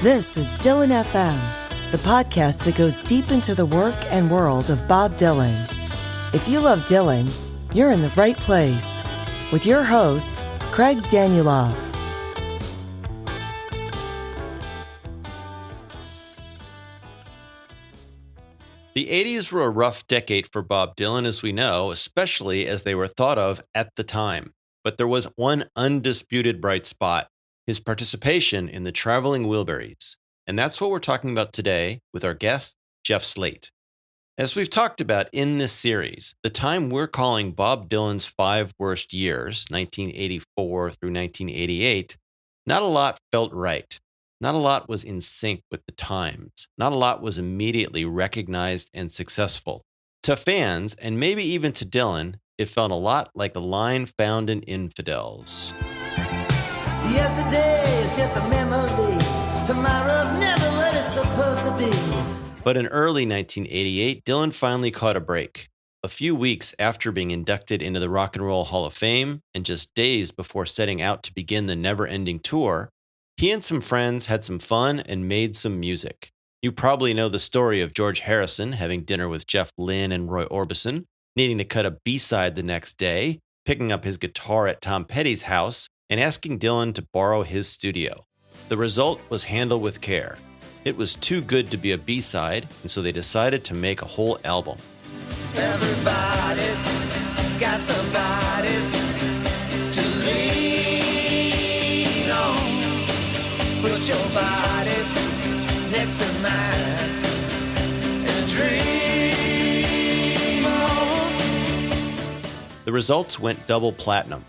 This is Dylan FM, the podcast that goes deep into the work and world of Bob Dylan. If you love Dylan, you're in the right place. With your host, Craig Danieloff. The 80s were a rough decade for Bob Dylan, as we know, especially as they were thought of at the time. But there was one undisputed bright spot, his participation in the Traveling Wilburys. And that's what we're talking about today with our guest, Jeff Slate. As we've talked about in this series, the time we're calling Bob Dylan's 5 worst years, 1984 through 1988, not a lot felt right. Not a lot was in sync with the times. Not a lot was immediately recognized and successful. To fans, and maybe even to Dylan, it felt a lot like a line found in Infidels. Yesterday is just a memory. Tomorrow's never what it's supposed to be. But in early 1988, Dylan finally caught a break. A few weeks after being inducted into the Rock and Roll Hall of Fame, and just days before setting out to begin the never-ending tour, he and some friends had some fun and made some music. You probably know the story of George Harrison having dinner with Jeff Lynne and Roy Orbison, needing to cut a B-side the next day, picking up his guitar at Tom Petty's house, and asking Dylan to borrow his studio. The result was handled with care. It was too good to be a B-side, and so they decided to make a whole album. Everybody's got somebody to lean on. Put your body next to mine and dream on. The results went double platinum.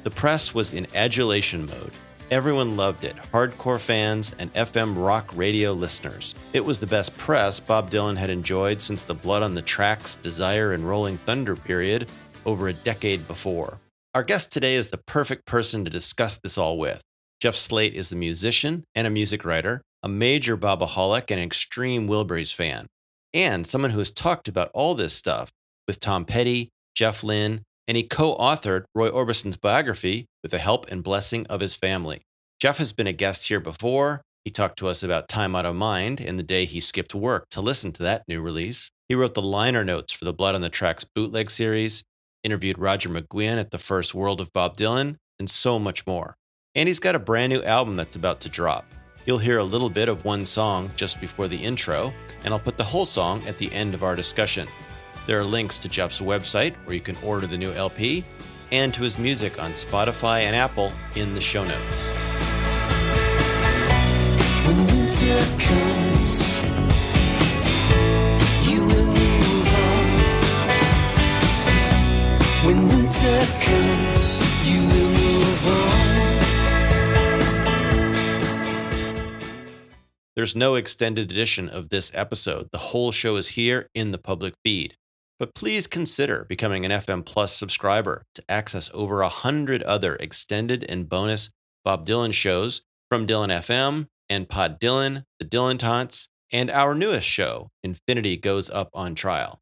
The press was in adulation mode. Everyone loved it, hardcore fans and FM rock radio listeners. It was the best press Bob Dylan had enjoyed since the Blood on the Tracks, Desire, and Rolling Thunder period over a decade before. Our guest today is the perfect person to discuss this all with. Jeff Slate is a musician and a music writer, a major Bobaholic and extreme Wilburys fan, and someone who has talked about all this stuff with Tom Petty, Jeff Lynne, and he co-authored Roy Orbison's biography with the help and blessing of his family. Jeff has been a guest here before. He talked to us about Time Out of Mind and the day he skipped work to listen to that new release. He wrote the liner notes for the Blood on the Tracks bootleg series, interviewed Roger McGuinn at the first World of Bob Dylan, and so much more. And he's got a brand new album that's about to drop. You'll hear a little bit of one song just before the intro, and I'll put the whole song at the end of our discussion. There are links to Jeff's website where you can order the new LP and to his music on Spotify and Apple in the show notes. When winter comes, you will move on. When winter comes, you will move on. There's no extended edition of this episode. The whole show is here in the public feed. But please consider becoming an FM Plus subscriber to access over 100 other extended and bonus Bob Dylan shows from Dylan FM and Pod Dylan, The Dylan Taunts, and our newest show, Infinity Goes Up on Trial.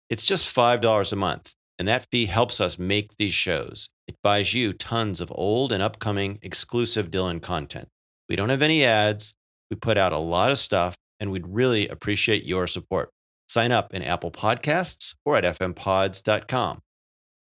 It's just $5 a month, and that fee helps us make these shows. It buys you tons of old and upcoming exclusive Dylan content. We don't have any ads. We put out a lot of stuff, and we'd really appreciate your support. Sign up in Apple Podcasts or at fmpods.com.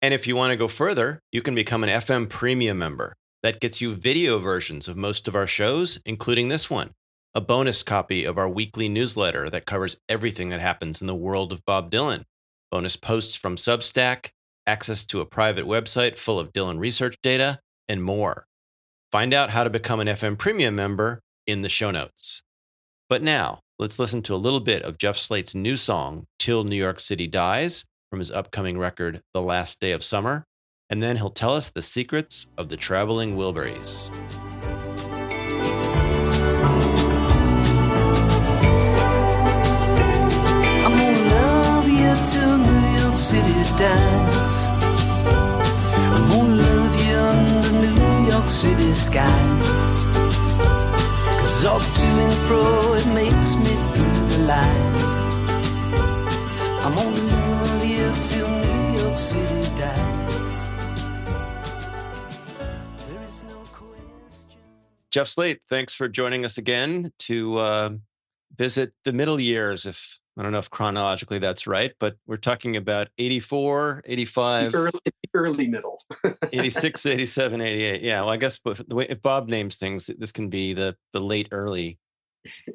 And if you want to go further, you can become an FM Premium member. That gets you video versions of most of our shows, including this one, a bonus copy of our weekly newsletter that covers everything that happens in the world of Bob Dylan, bonus posts from Substack, access to a private website full of Dylan research data, and more. Find out how to become an FM Premium member in the show notes. But now, let's listen to a little bit of Jeff Slate's new song, Till New York City Dies, from his upcoming record, The Last Day of Summer, and then he'll tell us the secrets of the Traveling Wilburys. I'm gonna love you till New York City dies. I'm gonna love you under New York City skies. 'Cause all the to and fro, it makes me feel alive. I'm gonna love you till New York City dies. There is no question. Jeff Slate, thanks for joining us again to visit the middle years. If I don't know if chronologically that's right, but we're talking about 84, 85, the early middle, 86, 87, 88. Yeah, well, I guess the way if Bob names things, this can be the late early,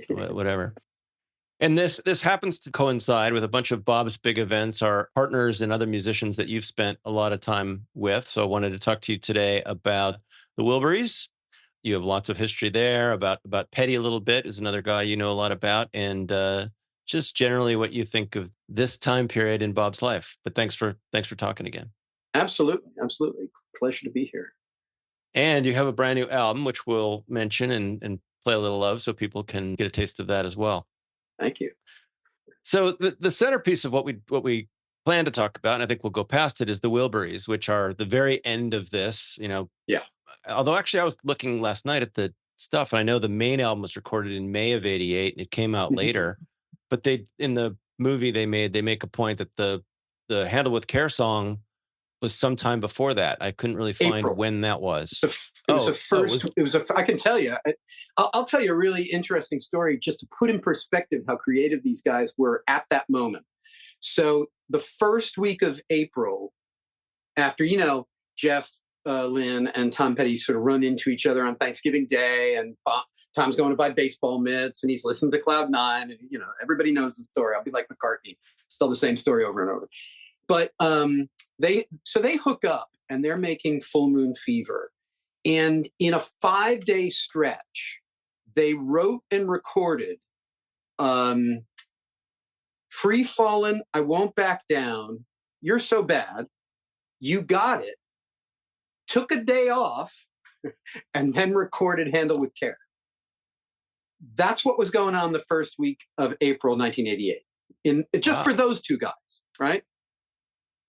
whatever. And this happens to coincide with a bunch of Bob's big events, our partners and other musicians that you've spent a lot of time with. So I wanted to talk to you today about the Wilburys. You have lots of history there, about Petty a little bit, is another guy you know a lot about, and just generally what you think of this time period in Bob's life. But thanks for talking again. Absolutely. Pleasure to be here. And you have a brand new album, which we'll mention and play a little of so people can get a taste of that as well. Thank you. So the centerpiece of what we plan to talk about, and I think we'll go past it, is the Wilburys, which are the very end of this. Yeah. Although actually I was looking last night at the stuff, and I know the main album was recorded in May of '88, and it came out later. But in the movie they make a point that the Handle with Care song was sometime before that. I couldn't really find April. When that was. I can tell you. I'll tell you a really interesting story just to put in perspective how creative these guys were at that moment. So the first week of April, after, Jeff, Lynn, and Tom Petty sort of run into each other on Thanksgiving Day, and Tom's going to buy baseball mitts, and he's listening to Cloud Nine, and, everybody knows the story. I'll be like McCartney, tell the same story over and over. But they hook up, and they're making Full Moon Fever. And in a 5-day stretch, they wrote and recorded Free Fallin', I Won't Back Down, You're So Bad, You Got It, took a day off, and then recorded Handle with Care. That's what was going on the first week of April 1988. For those two guys, right?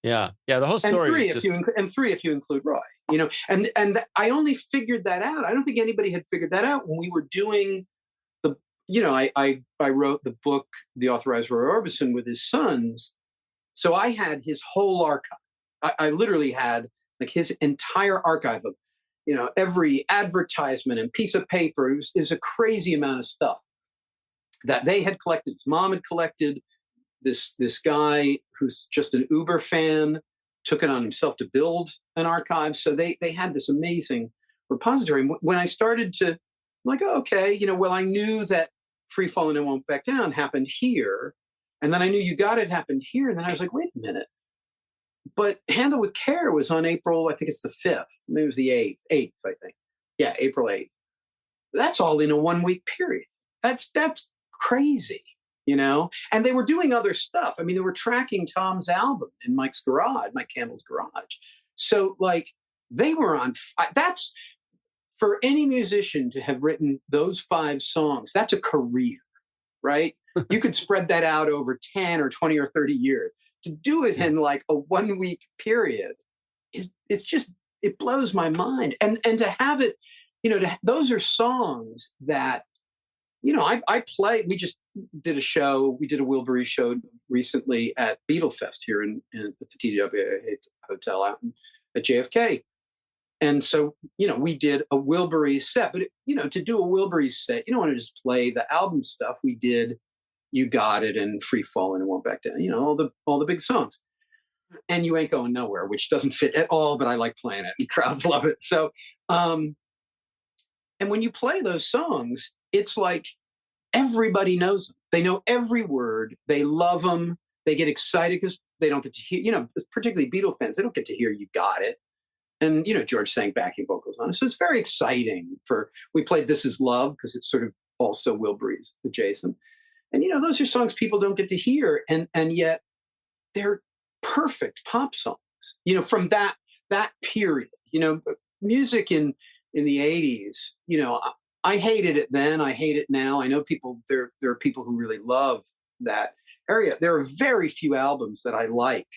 Yeah. The whole story. And three if you include Roy. And I only figured that out. I don't think anybody had figured that out when we were doing I wrote the book, The Authorized Roy Orbison, with his sons. So I had his whole archive. I literally had like his entire archive of, every advertisement and piece of paper. It was a crazy amount of stuff that they had collected. His mom had collected. This guy who's just an Uber fan took it on himself to build an archive. So they had this amazing repository. When I started to, I'm like, oh, okay, I knew that Free Fallin' and Won't Back Down happened here. And then I knew You Got It happened here. And then I was like, wait a minute. But Handle with Care was on April, I think it's the 5th. Maybe it was the 8th, I think. Yeah, April 8th. That's all in a 1-week period. That's crazy, And they were doing other stuff. I mean, they were tracking Tom's album in Mike Campbell's garage. So, they were on. That's, for any musician to have written those 5 songs, that's a career, right? You could spread that out over 10 or 20 or 30 years. To do it in a 1-week period, it blows my mind. And to have it, those are songs that, I play. We just did a show. We did a Wilbury show recently at Beatlefest here at the TWA Hotel out at JFK. And so, we did a Wilbury set. But, to do a Wilbury set, you don't want to just play the album stuff. We did You Got It and Free Fallin' and Won't Back Down, all the big songs. And You Ain't Going Nowhere, which doesn't fit at all, but I like playing it and crowds love it. So, and when you play those songs, it's like everybody knows them. They know every word. They love them. They get excited because they don't get to hear, particularly Beatle fans, they don't get to hear You Got It. And, George sang backing vocals on it. So it's very exciting. We played This Is Love because it's sort of also Wilbury's adjacent. And, those are songs people don't get to hear. And yet they're perfect pop songs, from that period. Music in the 80s, I hated it then. I hate it now. I know there are people who really love that area. There are very few albums that I like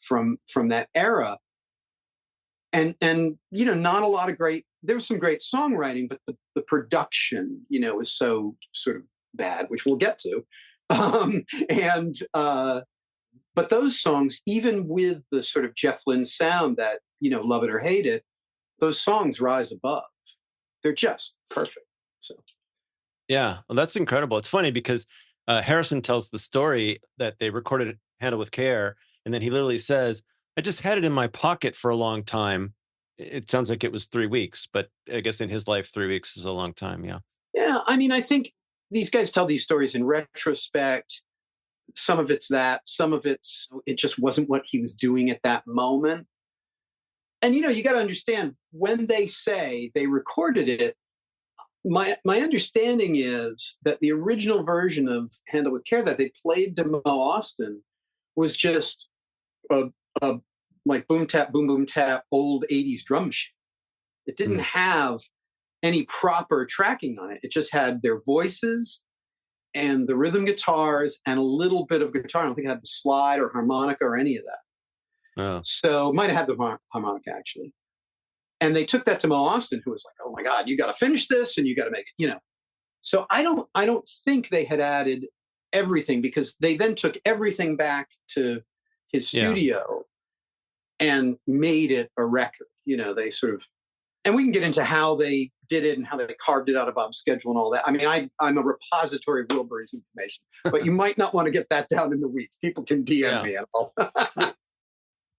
from that era. And not a lot of there was some great songwriting, but the production, is so sort of bad, which we'll get to. But those songs, even with the sort of Jeff Lynne sound that, Love It or Hate It, those songs rise above. they're just perfect. So, yeah, well, that's incredible. It's funny because Harrison tells the story that they recorded Handle with Care, and then he literally says, "I just had it in my pocket for a long time." It sounds like it was 3 weeks, but I guess in his life, 3 weeks is a long time. Yeah. yeah, I mean, I think these guys tell these stories in retrospect. Some of it's that, some of it just wasn't what he was doing at that moment. And, you got to understand, when they say they recorded it, my understanding is that the original version of Handle with Care that they played to Mo Austin was just a like boom tap, boom boom tap, old 80s drum machine. It didn't have any proper tracking on it. It just had their voices and the rhythm guitars and a little bit of guitar. I don't think it had the slide or harmonica or any of that. Oh. So it might have had the harmonica, actually. And they took that to Mo Austin, who was like, "Oh my God, you got to finish this and you got to make it." So I don't think they had added everything, because they then took everything back to his studio and made it a record. They sort of, and we can get into how they did it and how they carved it out of Bob's schedule and all that. I mean, I'm a repository of Wilburys information, but you might not want to get that down in the weeds. People can DM me and all.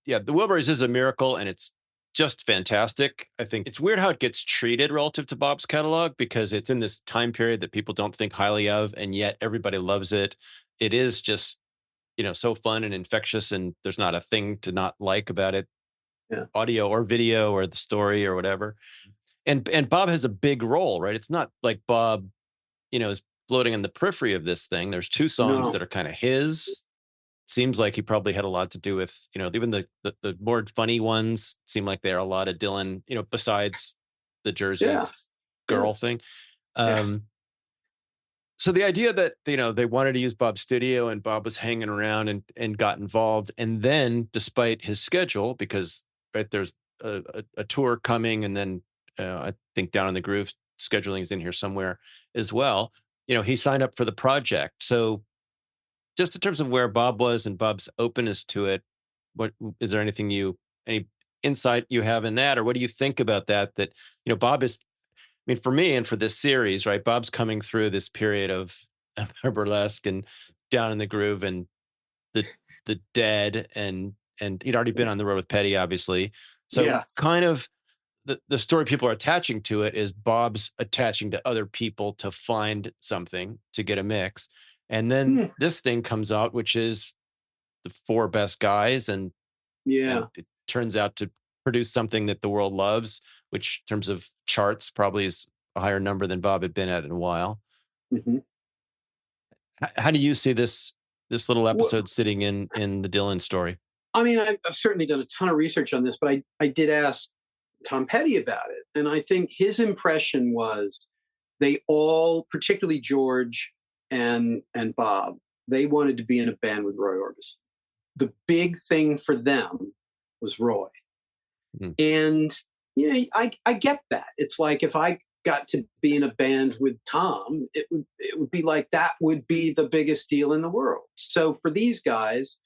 Yeah, the Wilburys is a miracle, and it's just fantastic. I think it's weird how it gets treated relative to Bob's catalog, because it's in this time period that people don't think highly of, and yet everybody loves it. It is just, so fun and infectious, and there's not a thing to not like about it, audio or video or the story or whatever. And Bob has a big role, right? It's not like Bob, is floating in the periphery of this thing. There's 2 songs that are kind of his. Seems like he probably had a lot to do with, even the more funny ones seem like they're a lot of Dylan, besides the Jersey girl thing. So the idea that, they wanted to use Bob's studio and Bob was hanging around and got involved. And then despite his schedule, because there's a tour coming, and then I think Down in the Groove scheduling is in here somewhere as well. He signed up for the project. So just in terms of where Bob was and Bob's openness to it, what is there any insight you have in that, or what do you think about that? That, Bob is, I mean, for me and for this series, right? Bob's coming through this period of burlesque and Down in the Groove and the Dead, and he'd already been on the road with Petty, obviously. So kind of the story people are attaching to it is Bob's attaching to other people to find something to get a mix. And then this thing comes out, which is the 4 best guys. And it turns out to produce something that the world loves, which in terms of charts probably is a higher number than Bob had been at in a while. Mm-hmm. How do you see this little episode sitting in the Dylan story? I mean, I've certainly done a ton of research on this, but I did ask Tom Petty about it. And I think his impression was they all, particularly George and Bob, they wanted to be in a band with Roy Orbison. The big thing for them was Roy. And, I get that. It's like, if I got to be in a band with Tom, it would be like, that would be the biggest deal in the world. So for these guys,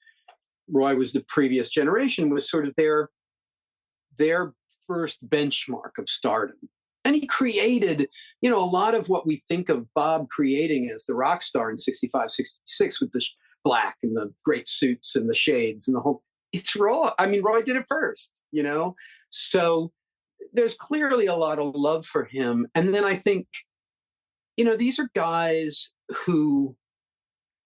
Roy was the previous generation, was sort of their first benchmark of stardom. And he created, a lot of what we think of Bob creating as the rock star in 65, 66 with the black and the great suits and the shades and the whole, it's Roy. I mean, Roy did it first, So there's clearly a lot of love for him. And then I think, these are guys who,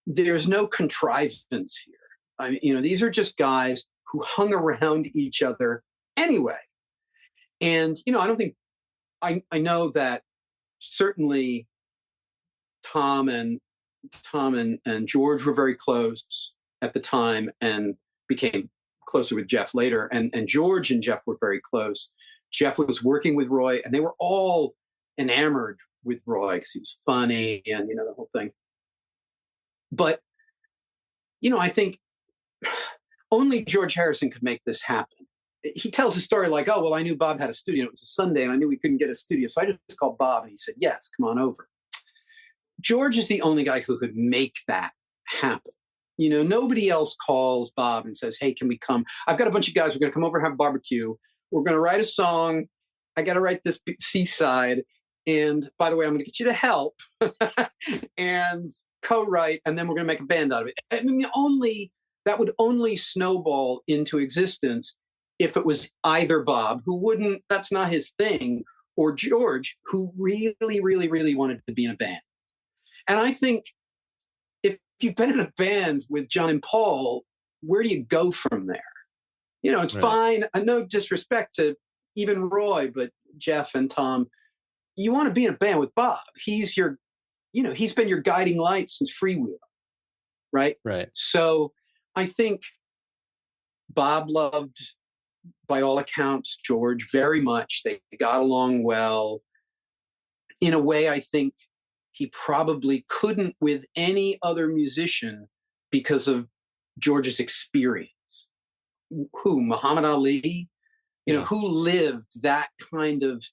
there's no contrivance here. I mean, these are just guys who hung around each other anyway. And, I don't think, I know that certainly Tom and George were very close at the time and became closer with Jeff later. And George and Jeff were very close. Jeff was working with Roy, and they were all enamored with Roy because he was funny and, the whole thing. But, I think only George Harrison could make this happen. He tells a story like, "Oh, well, I knew Bob had a studio. It was a Sunday, and I knew we couldn't get a studio. So I just called Bob, and he said, yes, come on over." George is the only guy who could make that happen. Nobody else calls Bob and says, "Hey, can we come? I've got a bunch of guys. We're going to come over and have a barbecue. We're going to write a song. I got to write this Seaside. And by the way, I'm going to get you to help and co-write, and then we're going to make a band out of it. I mean, that would only snowball into existence if it was either Bob, who wouldn't, that's not his thing, or George, who really, really, really wanted to be in a band. And I think if you've been in a band with John and Paul, where do you go from there? You know, it's fine. No disrespect to even Roy, but Jeff and Tom, you want to be in a band with Bob. He's your, you know, he's been your guiding light since Freewheel, right? Right. So I think Bob loved, by all accounts, George very much. They got along well. In a way, I think he probably couldn't with any other musician because of George's experience. Who? Muhammad Ali? You know, who lived that kind of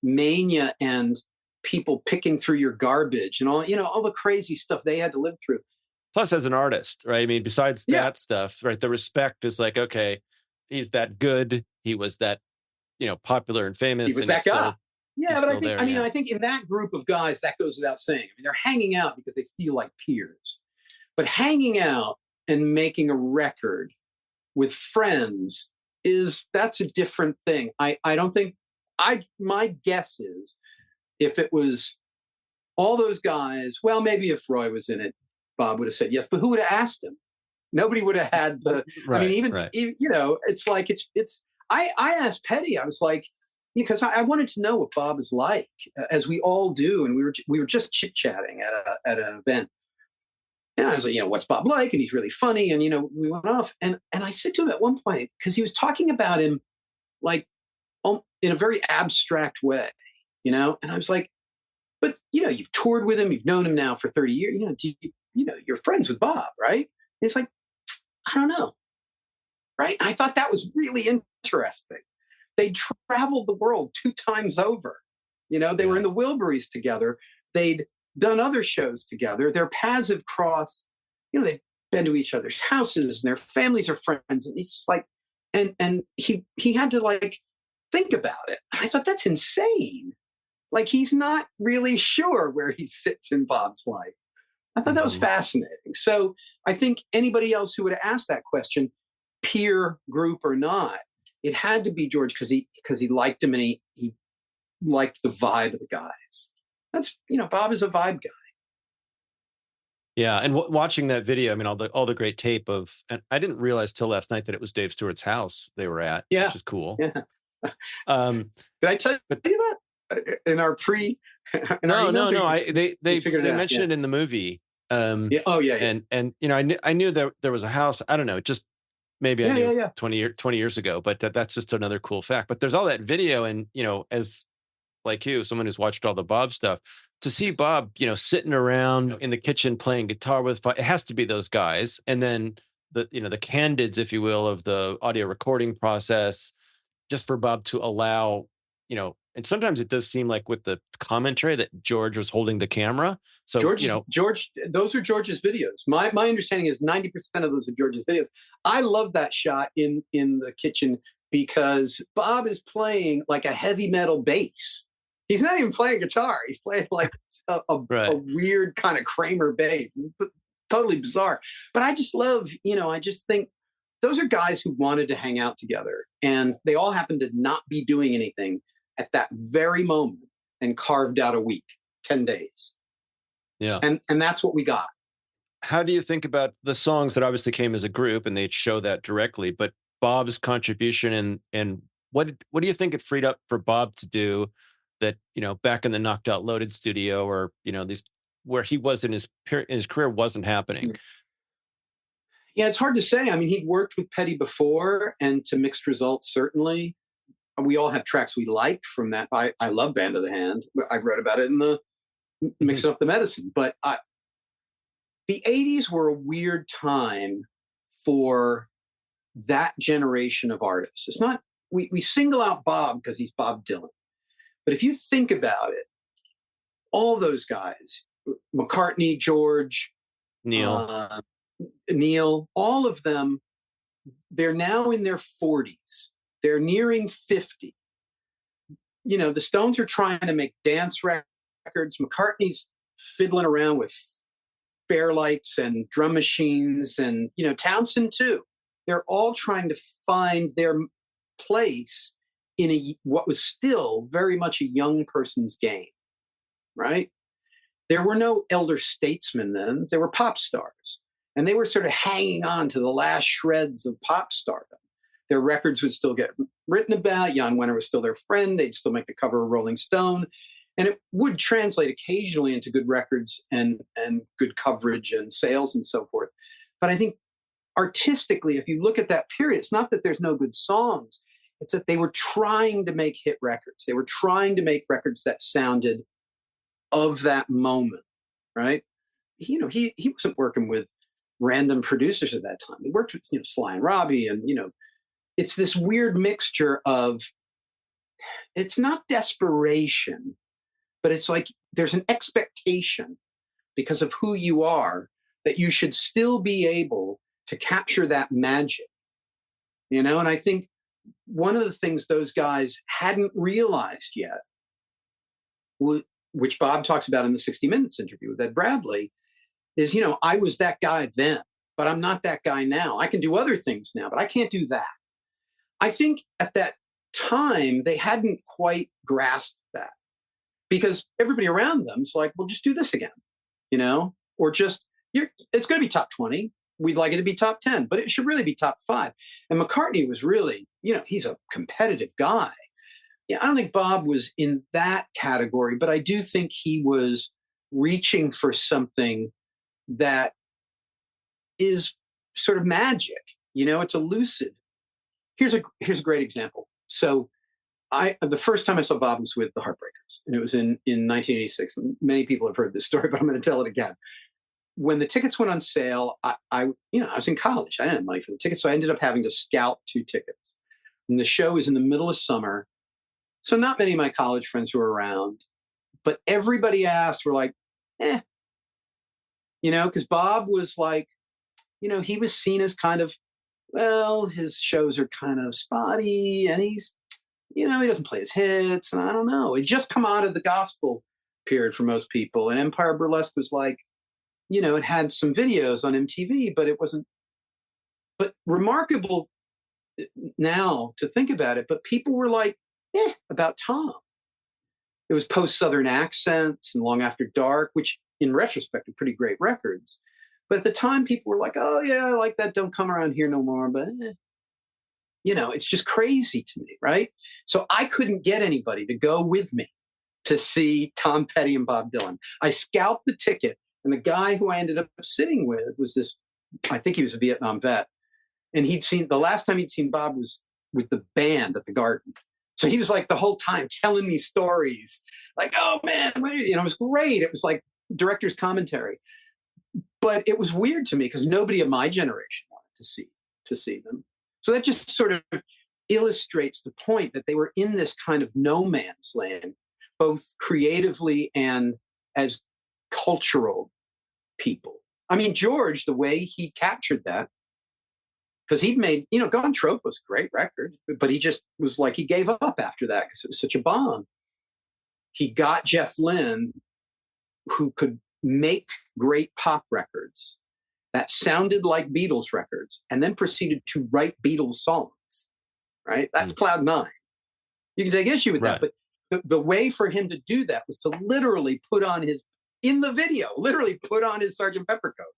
mania and people picking through your garbage and all, you know, all the crazy stuff they had to live through. Plus, as an artist, right? I mean, besides that stuff, right? The respect is like, okay, he's that good. He was that, you know, popular and famous. He was that guy. Yeah, but I think, there, I think in that group of guys, that goes without saying. I mean, they're hanging out because they feel like peers. But hanging out and making a record with friends that's a different thing. I don't think, my guess is if it was all those guys, well, maybe if Roy was in it, Bob would have said yes, but who would have asked him? Nobody would have had the, I mean, even, you know, it's like, I asked Petty, I was like, because I wanted to know what Bob is like, as we all do. And we were just chit-chatting at an event. And I was like, you know, what's Bob like? And he's really funny. And, you know, we went off. And I said to him at one point, because he was talking about him like in a very abstract way, you know? And I was like, but, you know, you've toured with him. You've known him now for 30 years. You know, you're friends with Bob, right? And he's like, I don't know. Right? And I thought that was really interesting. They traveled the world 2 times over. You know, they were in the Wilburys together. They'd done other shows together. Their paths have crossed. You know, they've been to each other's houses, and their families are friends. And he's like, and he had to like think about it. I thought that's insane. Like, he's not really sure where he sits in Bob's life. I thought that was fascinating. So I think anybody else who would have asked that question, peer group or not, it had to be George because he liked him and he liked the vibe of the guys. That's, you know, Bob is a vibe guy. Yeah, and watching that video, I mean, all the great tape of, and I didn't realize till last night that it was Dave Stewart's house they were at, which is cool. Yeah. Did I tell you that in our pre? No. They mentioned it in the movie. And you know, I knew that there was a house. I don't know, just maybe I knew 20 years ago, but that's just another cool fact. But there's all that video, and you know, as like you, someone who's watched all the Bob stuff, to see Bob, you know, sitting around in the kitchen playing guitar with, it has to be those guys, and then the, you know, the candids, if you will, of the audio recording process, just for Bob to allow, you know. And sometimes it does seem like with the commentary that George was holding the camera. So, George, those are George's videos. My understanding is 90% of those are George's videos. I love that shot in the kitchen because Bob is playing like a heavy metal bass. He's not even playing guitar. He's playing like a weird kind of Kramer bass. Totally bizarre. But I just love, you know, I just think those are guys who wanted to hang out together. And they all happened to not be doing anything at that very moment and carved out a week, 10 days. Yeah. And that's what we got. How do you think about the songs that obviously came as a group and they'd show that directly, but Bob's contribution and what do you think it freed up for Bob to do that, you know, back in the Knocked Out Loaded studio, or, you know, these where he was in his career wasn't happening? Yeah, it's hard to say. I mean, he'd worked with Petty before and to mixed results, certainly. We all have tracks we like from that. I love Band of the Hand. I wrote about it in the Mixing Up the Medicine. But the 80s were a weird time for that generation of artists. It's not, we single out Bob because he's Bob Dylan. But if you think about it, all those guys, McCartney, George, Neil, all of them, they're now in their 40s. They're nearing 50. the Stones are trying to make dance records. McCartney's fiddling around with fairlights and drum machines, and Townsend too. They're all trying to find their place in what was still very much a young person's game, right? There were no elder statesmen then. There were pop stars, and they were sort of hanging on to the last shreds of pop stardom. Their records would still get written about. Jan Wenner was still their friend. They'd still make the cover of Rolling Stone. And it would translate occasionally into good records and good coverage and sales and so forth. But I think artistically, if you look at that period, it's not that there's no good songs. It's that they were trying to make hit records. They were trying to make records that sounded of that moment, right? He wasn't working with random producers at that time. He worked with, Sly and Robbie, and, it's this weird mixture of, it's not desperation, but it's like there's an expectation because of who you are that you should still be able to capture that magic, and I think one of the things those guys hadn't realized yet, which Bob talks about in the 60 Minutes interview with Ed Bradley, is, I was that guy then, but I'm not that guy now. I can do other things now, but I can't do that. I think at that time, they hadn't quite grasped that, because everybody around them is like, well, just do this again, or just, it's going to be top 20. We'd like it to be top 10, but it should really be top 5. And McCartney was really, he's a competitive guy. Yeah, I don't think Bob was in that category, but I do think he was reaching for something that is sort of magic. It's elusive. Here's a great example. So the first time I saw Bob was with the Heartbreakers, and it was in 1986. And many people have heard this story, but I'm going to tell it again. When the tickets went on sale, I was in college. I didn't have money for the tickets, so I ended up having to scalp 2 tickets. And the show was in the middle of summer, so not many of my college friends were around. But everybody asked, were like, because Bob was like, he was seen as kind of, well, his shows are kind of spotty, and he's, he doesn't play his hits, and I don't know. It just come out of the gospel period for most people, and Empire Burlesque was like, it had some videos on MTV, but it wasn't. But remarkable now to think about it, but people were like, about Tom. It was post-Southern Accents and Long After Dark, which in retrospect are pretty great records. But at the time, people were like, oh, yeah, I like that. Don't come around here no more. But, it's just crazy to me, right? So I couldn't get anybody to go with me to see Tom Petty and Bob Dylan. I scalped the ticket, and the guy who I ended up sitting with was this, I think he was a Vietnam vet. And the last time he'd seen Bob was with the band at the Garden. So he was like the whole time telling me stories like, oh man, it was great. It was like director's commentary. But it was weird to me because nobody of my generation wanted to see them. So that just sort of illustrates the point that they were in this kind of no man's land, both creatively and as cultural people. I mean, George, the way he captured that, because he'd made, Gone Trope was a great record, but he just was like, he gave up after that because it was such a bomb. He got Jeff Lynne, who could make great pop records that sounded like Beatles records, and then proceeded to write Beatles songs, right? That's Cloud 9. You can take issue with that, but the way for him to do that was to literally put on his Sgt. Pepper coat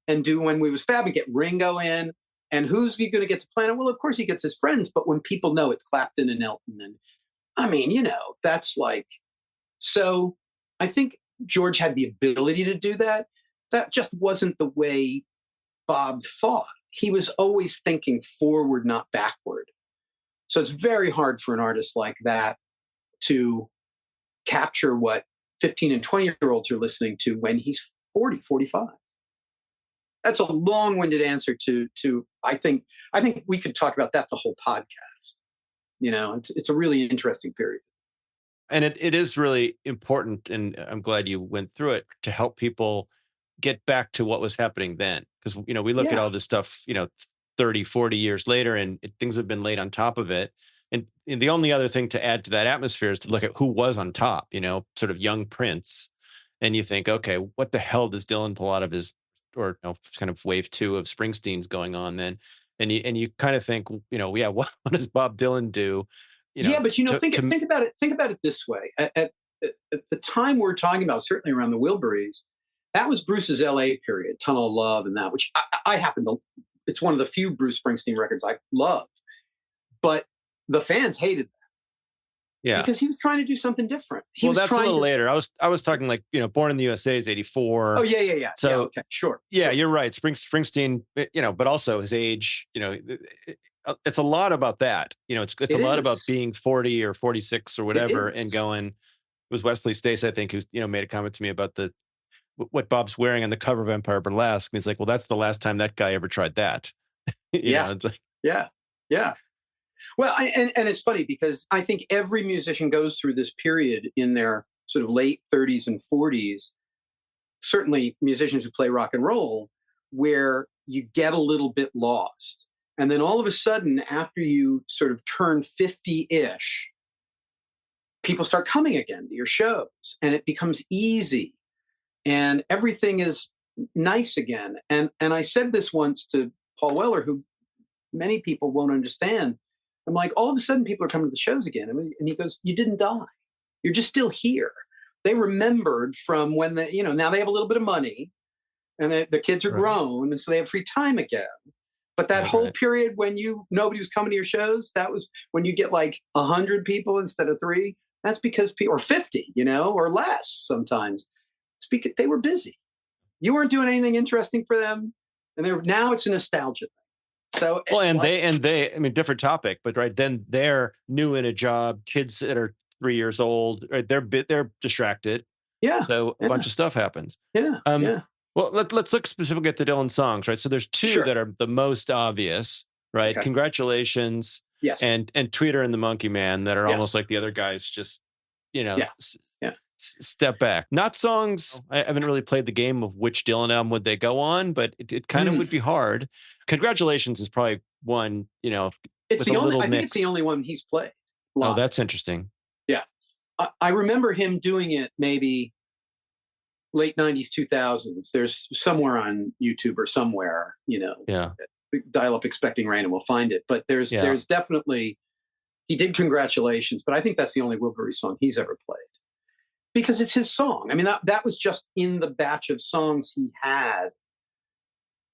and do When We Was Fab and get Ringo in. And who's he going to get to play? Well, of course he gets his friends, but when people know it's Clapton and Elton, and I mean, that's like, so I think George had the ability to do that. That just wasn't the way Bob thought. He was always thinking forward, not backward. So it's very hard for an artist like that to capture what 15 and 20-year-olds are listening to when he's 40, 45. That's a long-winded answer to I think we could talk about that the whole podcast. It's a really interesting period. And it is really important, and I'm glad you went through it, to help people get back to what was happening then. Because, we look at all this stuff, 30, 40 years later, and things have been laid on top of it. And the only other thing to add to that atmosphere is to look at who was on top, sort of young Prince. And you think, okay, what the hell does Dylan pull out of his, or kind of wave 2 of Springsteen's going on then? And you kind of think, what does Bob Dylan do? But think about it. Think about it this way. At the time we're talking about, certainly around the Wilburys, that was Bruce's LA period, Tunnel of Love and that, which I happen to, it's one of the few Bruce Springsteen records I love. But the fans hated that. Yeah. Because he was trying to do something different. That's a little later. I was talking like, Born in the USA is 84. Oh, yeah. So, yeah, okay, sure. Yeah, you're right. Springsteen, but also his age, it's a lot about that. It's a lot about being 40 or 46 or whatever and going, it was Wesley Stace, I think, who's, made a comment to me about what Bob's wearing on the cover of Empire Burlesque. And he's like, well, that's the last time that guy ever tried that. It's like, yeah. Well, and it's funny because I think every musician goes through this period in their sort of late 30s and 40s, certainly musicians who play rock and roll, where you get a little bit lost. And then all of a sudden, after you sort of turn 50-ish, people start coming again to your shows and it becomes easy and everything is nice again. And I said this once to Paul Weller, who many people won't understand. I'm like, all of a sudden people are coming to the shows again. And he goes, you didn't die. You're just still here. They remembered from when now they have a little bit of money and the kids are grown. And so they have free time again. But that whole period when nobody was coming to your shows, that was when you get like 100 people instead of 3. That's because people, or 50, or less sometimes. It's because they were busy. You weren't doing anything interesting for them. And now it's a nostalgia thing. So they, I mean, different topic, but right then they're new in a job, kids that are 3 years old, right? They're distracted. Yeah. So a bunch of stuff happens. Yeah. Well, let's look specifically at the Dylan songs, right? So there's 2 that are the most obvious, right? Okay. Congratulations. Yes. And Tweeter and the Monkey Man that are almost like the other guys just, step back. Not songs. I haven't really played the game of which Dylan album would they go on, but it kind of would be hard. Congratulations is probably one, it's the only, I think it's the only one he's played live. Oh, that's interesting. Yeah. I remember him doing it maybe late 90s, 2000s. There's somewhere on YouTube or somewhere, dial up Expecting Rain and we'll find it. But there's definitely, he did Congratulations, but I think that's the only Wilburys song he's ever played. Because it's his song. I mean, that was just in the batch of songs he had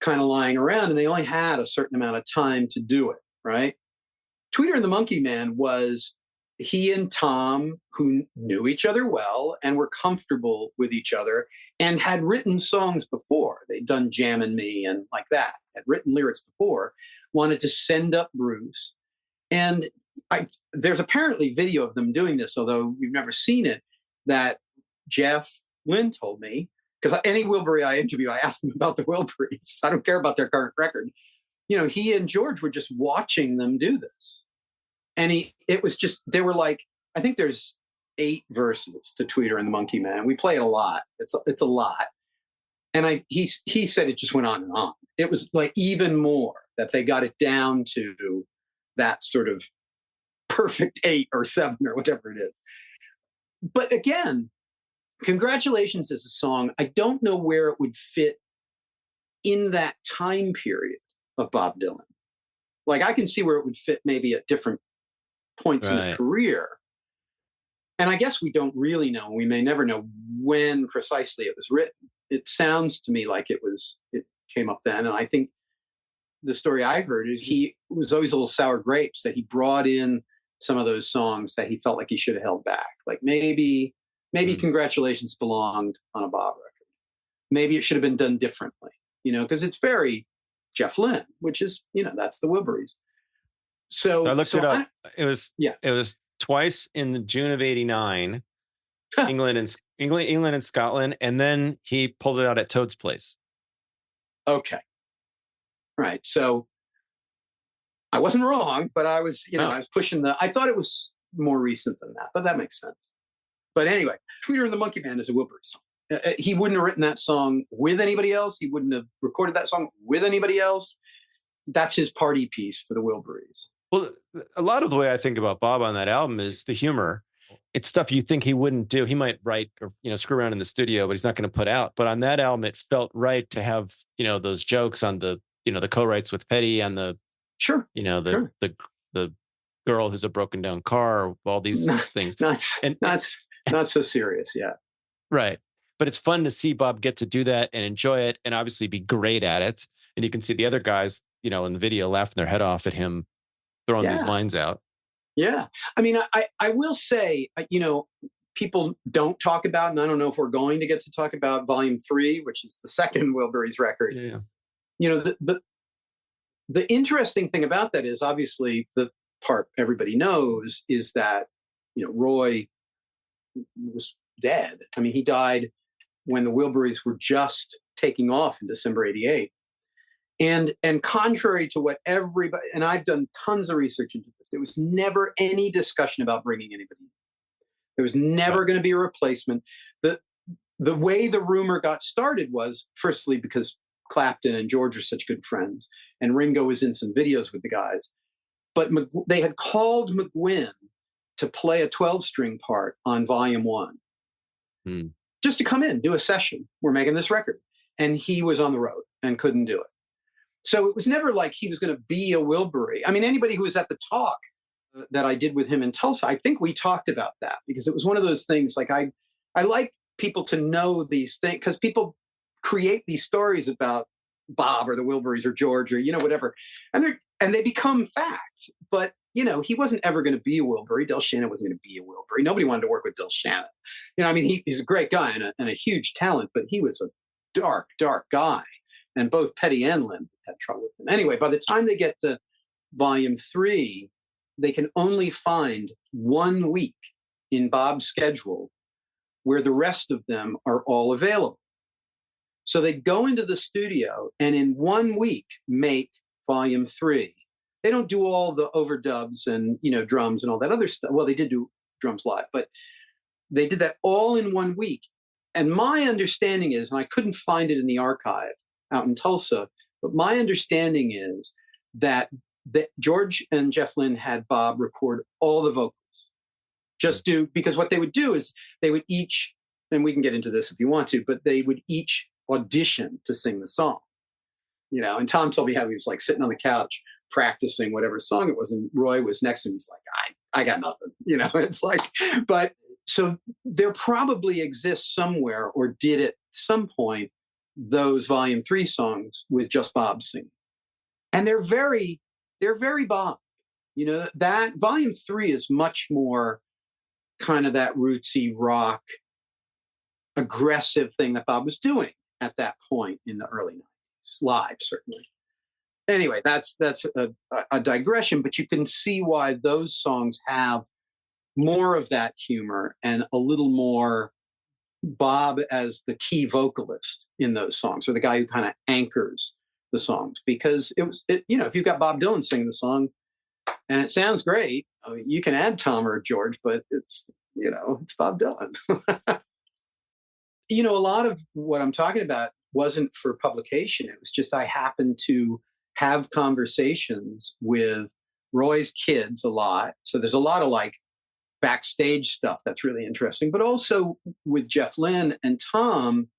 kind of lying around, and they only had a certain amount of time to do it, right? Tweeter and the Monkey Man was he and Tom, who knew each other well and were comfortable with each other and had written songs before. They'd done Jammin' Me and like that, had written lyrics before, wanted to send up Bruce. And there's apparently video of them doing this, although we've never seen it, that Jeff Lynne told me, because any Wilbury I interview, I ask them about the Wilburys. I don't care about their current record. He and George were just watching them do this. And it was just, they were like, I think there's 8 verses to Tweeter and the Monkey Man. We play it a lot. It's a lot. And he said it just went on and on. It was like even more that they got it down to that sort of perfect 8 or 7 or whatever it is. But again, Congratulations is a song, I don't know where it would fit in that time period of Bob Dylan. Like I can see where it would fit maybe at different points in his career. And I guess we don't really know. We may never know when precisely it was written. It sounds to me like it came up then. And I think the story I heard is he was always a little sour grapes that he brought in some of those songs that he felt like he should have held back. Like maybe Congratulations belonged on a Bob record. Maybe it should have been done differently, because it's very Jeff Lynne, which is, that's the Wilburys. So I looked it up. It was twice in the June of '89, England and Scotland, and then he pulled it out at Toad's Place. Okay. Right. So I wasn't wrong, but I was, I was pushing I thought it was more recent than that, but that makes sense. But anyway, Tweeter and the Monkey Man is a Wilburys song. He wouldn't have written that song with anybody else. He wouldn't have recorded that song with anybody else. That's his party piece for the Wilburys. Well, a lot of the way I think about Bob on that album is the humor. It's stuff you think he wouldn't do. He might write or, screw around in the studio, but he's not going to put out. But on that album, it felt right to have, those jokes on the, the co-writes with Petty and the, Sure. The girl who's a broken down car, all these things. Not so serious. Yeah. Right. But it's fun to see Bob get to do that and enjoy it and obviously be great at it. And you can see the other guys, in the video laughing their head off at him throwing these lines out. Yeah. I mean, I will say, people don't talk about, and I don't know if we're going to get to talk about Volume 3, which is the second Wilburys record. Yeah. The interesting thing about that is obviously the part everybody knows is that, Roy was dead. I mean, he died when the Wilburys were just taking off in December 88. And contrary to what everybody, and I've done tons of research into this, there was never any discussion about bringing anybody in. There was never going to be a replacement. The way the rumor got started was, firstly, because Clapton and George are such good friends, and Ringo was in some videos with the guys. But they had called McGuinn to play a 12-string part on Volume 1. Just to come in, do a session. We're making this record. And he was on the road and couldn't do it. So it was never like he was going to be a Wilbury. I mean, anybody who was at the talk that I did with him in Tulsa, I think we talked about that because it was one of those things like I like people to know these things because people create these stories about Bob or the Wilburys or George or, whatever. And they become fact. But, he wasn't ever going to be a Wilbury. Del Shannon wasn't going to be a Wilbury. Nobody wanted to work with Del Shannon. He's a great guy and a huge talent, but he was a dark, dark guy. And both Petty and Lynn had trouble with him. Anyway, by the time they get to Volume 3, they can only find 1 week in Bob's schedule where the rest of them are all available. So they go into the studio and in 1 week make Volume 3. They don't do all the overdubs and, drums and all that other stuff. Well, they did do drums live, but they did that all in 1 week. And my understanding is, and I couldn't find it in the archive out in Tulsa, but my understanding is that George and Jeff Lynne had Bob record all the vocals. Because what they would do is they would each, and we can get into this if you want to, but they would each audition to sing the song. And Tom told me how he was like sitting on the couch practicing whatever song it was, and Roy was next to him. He's like, I got nothing. It's like, but so there probably exists somewhere or did at some point those Volume 3 songs with just Bob singing. And they're very Bob. That Volume 3 is much more kind of that rootsy rock, aggressive thing that Bob was doing at that point in the early 90s, live, certainly. Anyway, that's a digression, but you can see why those songs have more of that humor and a little more Bob as the key vocalist in those songs, or the guy who kind of anchors the songs. Because if you've got Bob Dylan singing the song and it sounds great, you can add Tom or George, but it's Bob Dylan. A lot of what I'm talking about wasn't for publication. It was just I happened to have conversations with Roy's kids a lot. So there's a lot of like backstage stuff that's really interesting, but also with Jeff Lynne and Tom,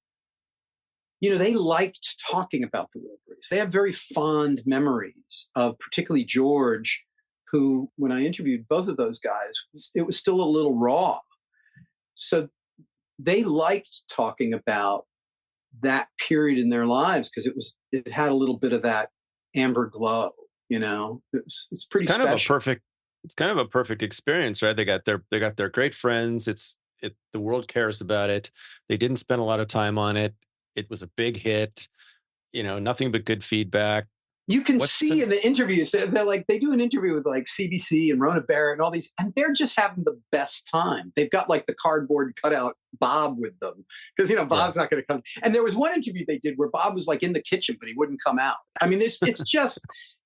they liked talking about the Wilburys. They have very fond memories of particularly George, who, when I interviewed both of those guys, it was still a little raw. So they liked talking about that period in their lives because it had a little bit of that amber glow, it's pretty special. It's kind of a perfect experience, right? They got their great friends. The world cares about it. They didn't spend a lot of time on it. It was a big hit, nothing but good feedback. You can see in the interviews, they're like, they do an interview with like CBC and Rona Barrett and all these, and they're just having the best time. They've got like the cardboard cutout Bob with them because, Bob's not going to come. And there was one interview they did where Bob was like in the kitchen, but he wouldn't come out. I mean, it's just,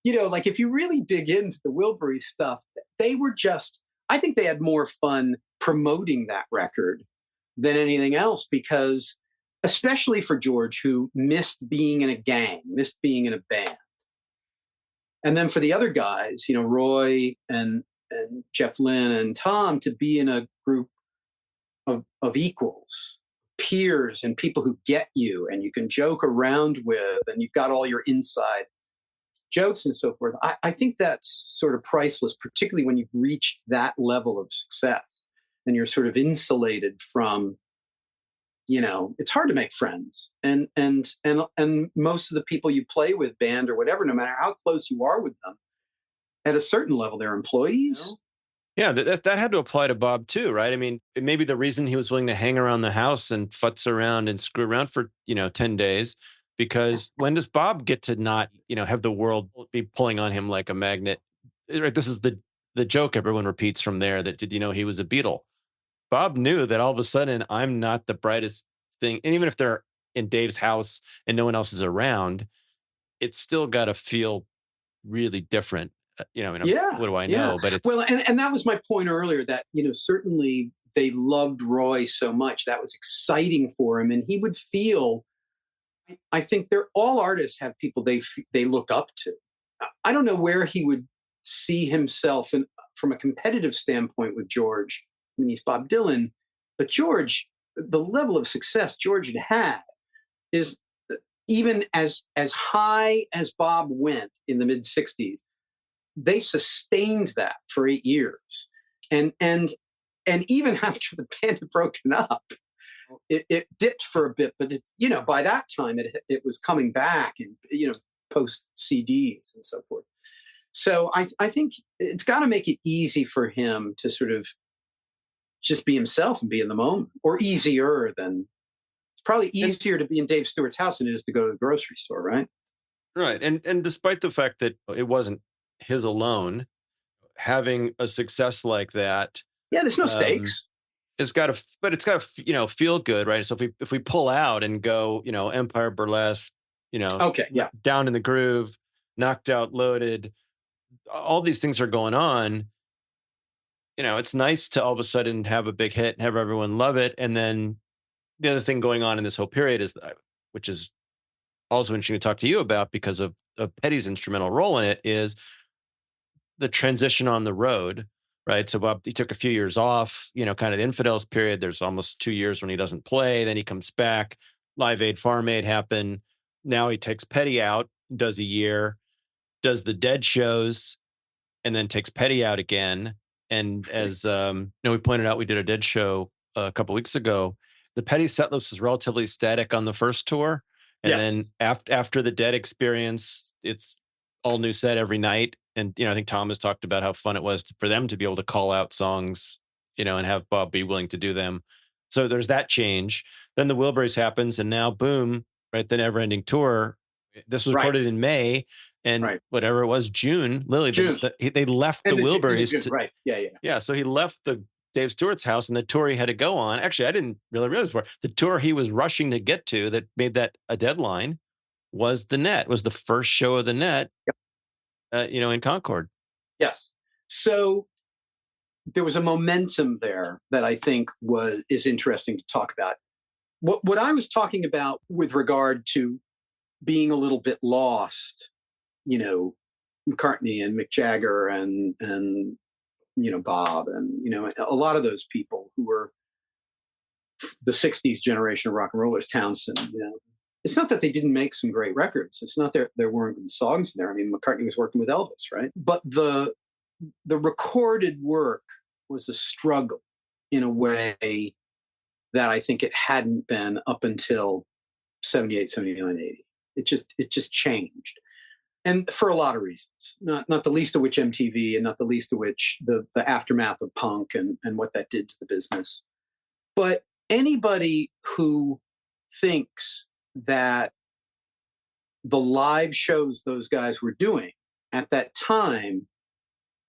like if you really dig into the Wilbury stuff, I think they had more fun promoting that record than anything else because, especially for George, who missed being in a gang, missed being in a band. And then for the other guys, Roy and Jeff Lynne and Tom, to be in a group of equals, peers, and people who get you and you can joke around with, and you've got all your inside jokes and so forth. I think that's sort of priceless, particularly when you've reached that level of success and you're sort of insulated from, it's hard to make friends. And most of the people you play with, band or whatever, no matter how close you are with them, at a certain level, they're employees. Yeah, that had to apply to Bob too, right? I mean, maybe the reason he was willing to hang around the house and futz around and screw around for, 10 days, because when does Bob get to not, have the world be pulling on him like a magnet? Right? This is the joke everyone repeats from there, that, did you know he was a Beatle? Bob knew that all of a sudden I'm not the brightest thing. And even if they're in Dave's house and no one else is around, it's still got to feel really different. What do I know? But it's and that was my point earlier, that, certainly they loved Roy so much. That was exciting for him. And he would feel, I think all artists have people they look up to. I don't know where he would see himself from a competitive standpoint with George. I mean, he's Bob Dylan, but George, the level of success George had is even as high as Bob went in the mid 60s. They sustained that for 8 years. And even after the band had broken up, it dipped for a bit, but by that time it was coming back and, post CDs and so forth. So I think it's got to make it easy for him to sort of just be himself and be in the moment, or easier than, it's probably easier to be in Dave Stewart's house than it is to go to the grocery store, right? Right. And despite the fact that it wasn't his alone, having a success like that, there's no stakes. It's got to feel good, right? So if we pull out and go, Empire, Burlesque, Down in the Groove, Knocked Out, Loaded, all these things are going on. It's nice to all of a sudden have a big hit and have everyone love it. And then the other thing going on in this whole period is, which is also interesting to talk to you about because of Petty's instrumental role in it, is the transition on the road, right? So Bob, he took a few years off, kind of the Infidels period. There's almost 2 years when he doesn't play. Then he comes back. Live Aid, Farm Aid happen. Now he takes Petty out, does a year, does the Dead shows, and then takes Petty out again. And as we pointed out, we did a Dead show a couple weeks ago. The Petty set list was relatively static on the first tour. And then after the Dead experience, it's all new set every night. And, I think Tom has talked about how fun it was for them to be able to call out songs, and have Bob be willing to do them. So there's that change. Then the Wilburys happens, and now boom, right? The Never Ending Tour. This was recorded in May, and whatever it was, June. Literally, they left the Wilburys. Right. Yeah. Yeah. So he left the Dave Stewart's house, and the tour he had to go on. Actually, I didn't really realize before. The tour he was rushing to get to that made that a deadline was the Net. Was the first show of the Net. In Concord. Yes. So there was a momentum there that I think is interesting to talk about. What I was talking about with regard to being a little bit lost, McCartney and Mick Jagger and Bob and, a lot of those people who were the 60s generation of rock and rollers, Townsend, It's not that they didn't make some great records. It's not that there weren't good songs in there. I mean, McCartney was working with Elvis, right? But the recorded work was a struggle in a way that I think it hadn't been up until 78, 79, 80. It just changed. And for a lot of reasons, not the least of which MTV, and not the least of which the aftermath of punk and what that did to the business. But anybody who thinks that the live shows those guys were doing at that time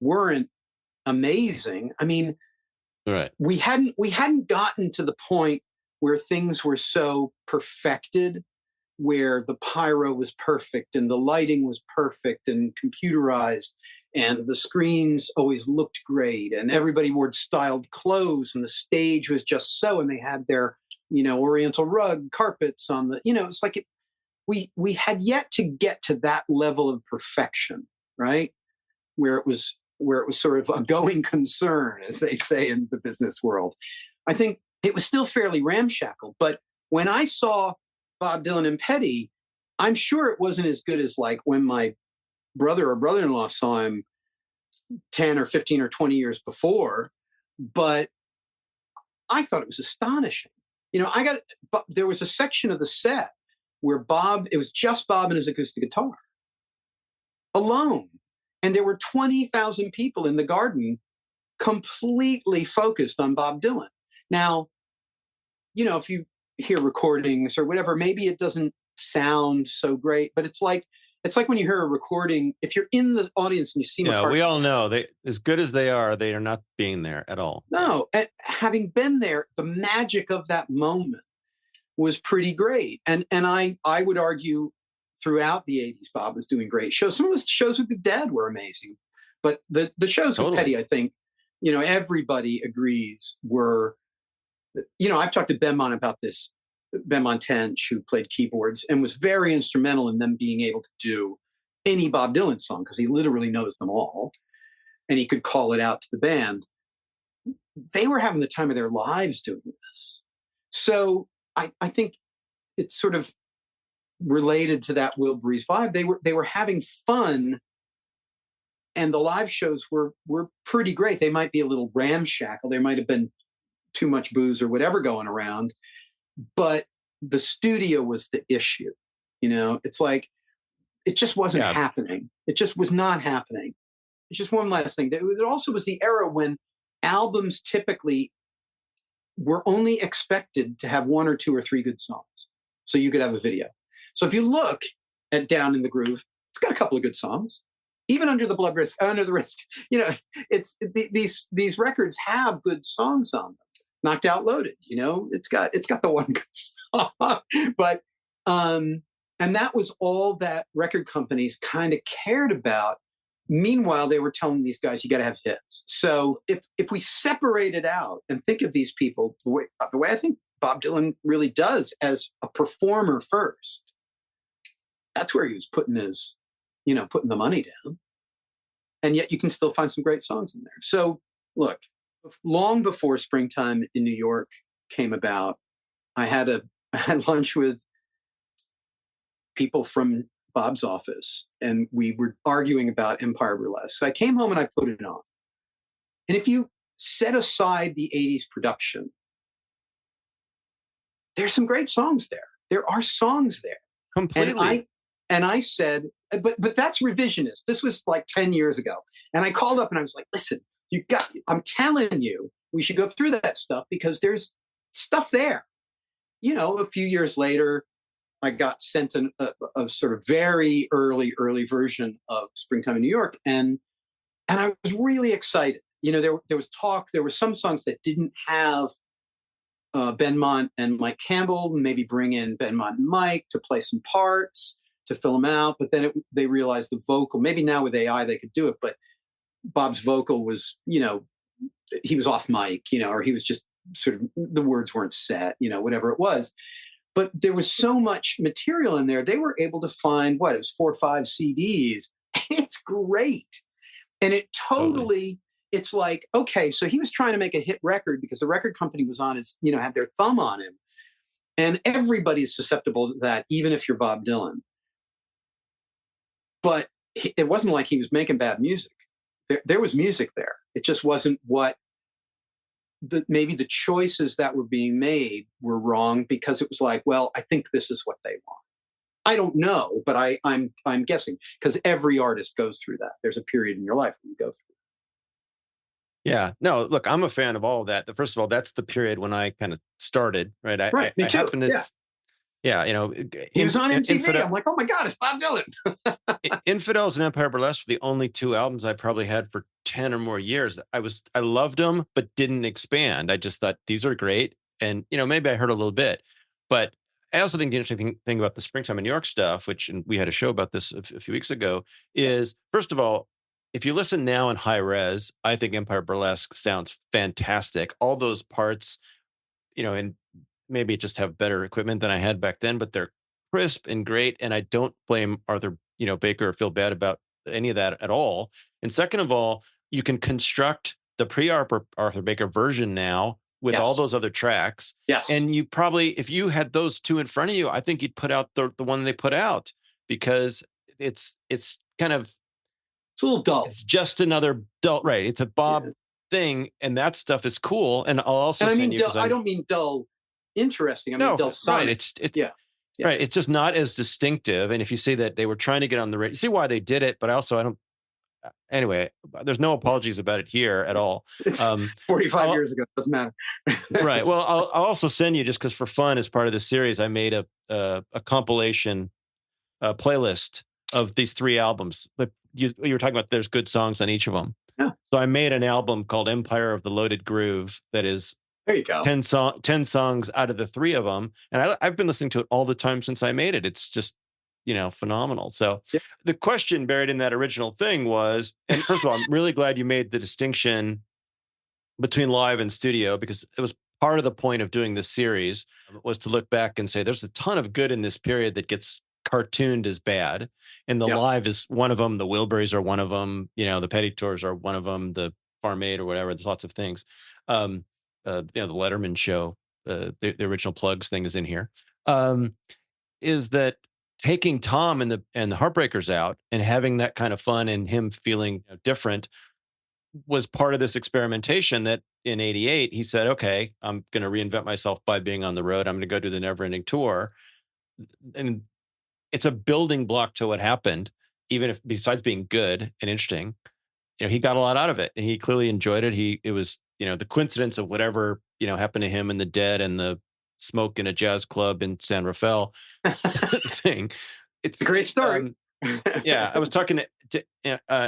weren't amazing. I mean, we hadn't gotten to the point where things were so perfected, where the pyro was perfect and the lighting was perfect and computerized and the screens always looked great and everybody wore styled clothes and the stage was just so, and they had their Oriental rug carpets on the, it's like we had yet to get to that level of perfection. right? Where it was sort of a going concern, as they say in the business world. I think it was still fairly ramshackle. But when I saw Bob Dylan and Petty, I'm sure it wasn't as good as like when my brother or brother-in-law saw him 10 or 15 or 20 years before. But I thought it was astonishing. There was a section of the set where it was just Bob and his acoustic guitar alone. And there were 20,000 people in the garden completely focused on Bob Dylan. Now, if you hear recordings or whatever, maybe it doesn't sound so great, but it's like when you hear a recording, if you're in the audience and you see McCartney. We all know they, as good as they are not being there at all. No, and having been there, the magic of that moment was pretty great. And I would argue throughout the 80s, Bob was doing great shows. Some of the shows with the Dead were amazing, but the shows with Petty, I think, everybody agrees were, I've talked to Ben Mon about this, Ben Montench, who played keyboards and was very instrumental in them being able to do any Bob Dylan song because he literally knows them all and he could call it out to the band. They were having the time of their lives doing this. So I think it's sort of related to that Wilburys vibe. They were having fun, and the live shows were pretty great. They might be a little ramshackle. There might have been too much booze or whatever going around, but the studio was the issue. It's like it just wasn't happening. It just was not happening. It's just one last thing. It also was the era when albums typically were only expected to have one or two or three good songs, so you could have a video. So if you look at Down in the Groove, it's got a couple of good songs. Even Under the Risk, it's these records have good songs on them. Knocked Out Loaded, it's got the one good song. But and that was all that record companies kind of cared about. Meanwhile, they were telling these guys, you got to have hits. So if we separate it out and think of these people the way I think Bob Dylan really does as a performer first, that's where he was putting the money down. And yet you can still find some great songs in there. So look, long before Springtime in New York came about, I had lunch with people from Bob's office, and we were arguing about Empire Burlesque. So I came home and I put it on. And if you set aside the 80s production, there's some great songs there. There are songs there. Completely. And I said, but that's revisionist. This was like 10 years ago. And I called up and I was like, listen, I'm telling you, we should go through that stuff because there's stuff there. A few years later, I got sent a sort of very early version of Springtime in New York. And I was really excited. There was talk, there were some songs that didn't have Ben Mont and Mike Campbell, maybe bring in Ben Mont and Mike to play some parts to fill them out. But then they realized the vocal, maybe now with AI they could do it, but Bob's vocal was, he was off mic, or he was just sort of, the words weren't set, whatever it was. But there was so much material in there. They were able to find, it was 4 or 5 CDs. It's great. And it totally, it's like, okay, so he was trying to make a hit record because the record company was on his, had their thumb on him. And everybody's susceptible to that, even if you're Bob Dylan. But it wasn't like he was making bad music. There was music there. It just wasn't what maybe the choices that were being made were wrong because it was like, well, I think this is what they want. I don't know, but I'm guessing because every artist goes through that. There's a period in your life where you go through. Yeah, no, look, I'm a fan of all of that. First of all, that's the period when I kind of started, right? Me too. Yeah, he was on MTV. I'm like, oh my God, it's Bob Dylan. Infidels and Empire Burlesque were the only 2 albums I probably had for 10 or more years. I loved them, but didn't expand. I just thought these are great. And, maybe I heard a little bit, but I also think the interesting thing about the Springtime in New York stuff, and we had a show about this a few weeks ago, is first of all, if you listen now in high res, I think Empire Burlesque sounds fantastic. All those parts, and maybe just have better equipment than I had back then, but they're crisp and great. And I don't blame Arthur, Baker or feel bad about any of that at all. And second of all, you can construct the pre-Arthur Baker version now with all those other tracks. Yes. And you probably, if you had those two in front of you, I think you'd put out the one they put out, because it's kind of, it's a little dull. It's just another dull, right? It's a Bob thing, and that stuff is cool. And I'll also send you, I don't mean dull interesting. I mean dull sonic. Right. Right. It's just not as distinctive. And if you say that they were trying to get on the radio, you see why they did it, but I don't. Anyway, there's no apologies about it here at all. It's 45 years ago. Doesn't matter. Right. Well, I'll also send you, just because for fun, as part of the series, I made a compilation playlist of these 3 albums. But you were talking about there's good songs on each of them. Yeah. So I made an album called Empire of the Loaded Groove that is, there you go, 10 songs out of the 3 of them. And I've been listening to it all the time since I made it. It's just, phenomenal. So the question buried in that original thing was, and first of all, I'm really glad you made the distinction between live and studio, because it was part of the point of doing this series, was to look back and say, there's a ton of good in this period that gets cartooned as bad. And the live is one of them. The Wilburys are one of them. The Petty Tours are one of them. The Farm Aid or whatever. There's lots of things. The Letterman show, the original Plugs thing is in here. Is that taking Tom and the Heartbreakers out and having that kind of fun and him feeling different was part of this experimentation that in 88, he said, okay, I'm going to reinvent myself by being on the road. I'm going to go do the Neverending Tour. And it's a building block to what happened, even if, besides being good and interesting, he got a lot out of it and he clearly enjoyed it. It was, the coincidence of whatever, happened to him and the Dead and the smoke in a jazz club in San Rafael thing. It's a great story. I was talking to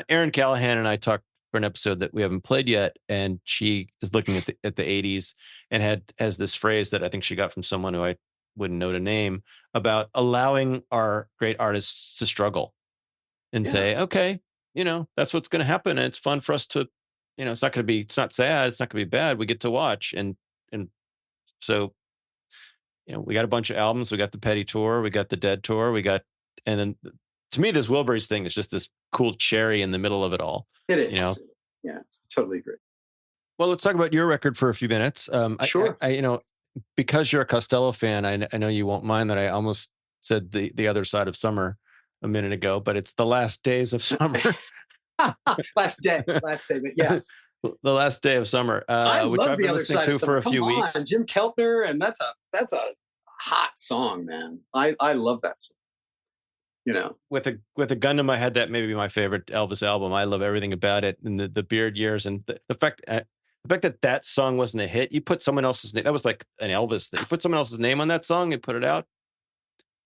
Erin Callahan, and I talked for an episode that we haven't played yet, and she is looking at the 80s and has this phrase that I think she got from someone who I wouldn't know to name, about allowing our great artists to struggle and say, okay, that's what's going to happen. And it's fun for us to, it's not sad. It's not going to be bad. We get to watch. And so, we got a bunch of albums. We got the Petty Tour. We got the Dead Tour. And then to me, this Wilburys thing is just this cool cherry in the middle of it all. It is. Yeah, totally agree. Well, let's talk about your record for a few minutes. Sure. Because you're a Costello fan, I know you won't mind that I almost said the other side of summer a minute ago, but it's The Last Days of Summer. last day, but yes. The Last Day of Summer, which I've been listening to for a few weeks. Jim Keltner, and that's a hot song, man. I love that song. With a gun to my head, that may be my favorite Elvis album. I love everything about it, and the Beard years, and the fact that song wasn't a hit. You put someone else's name. That was like an Elvis thing. You put someone else's name on that song and put it out.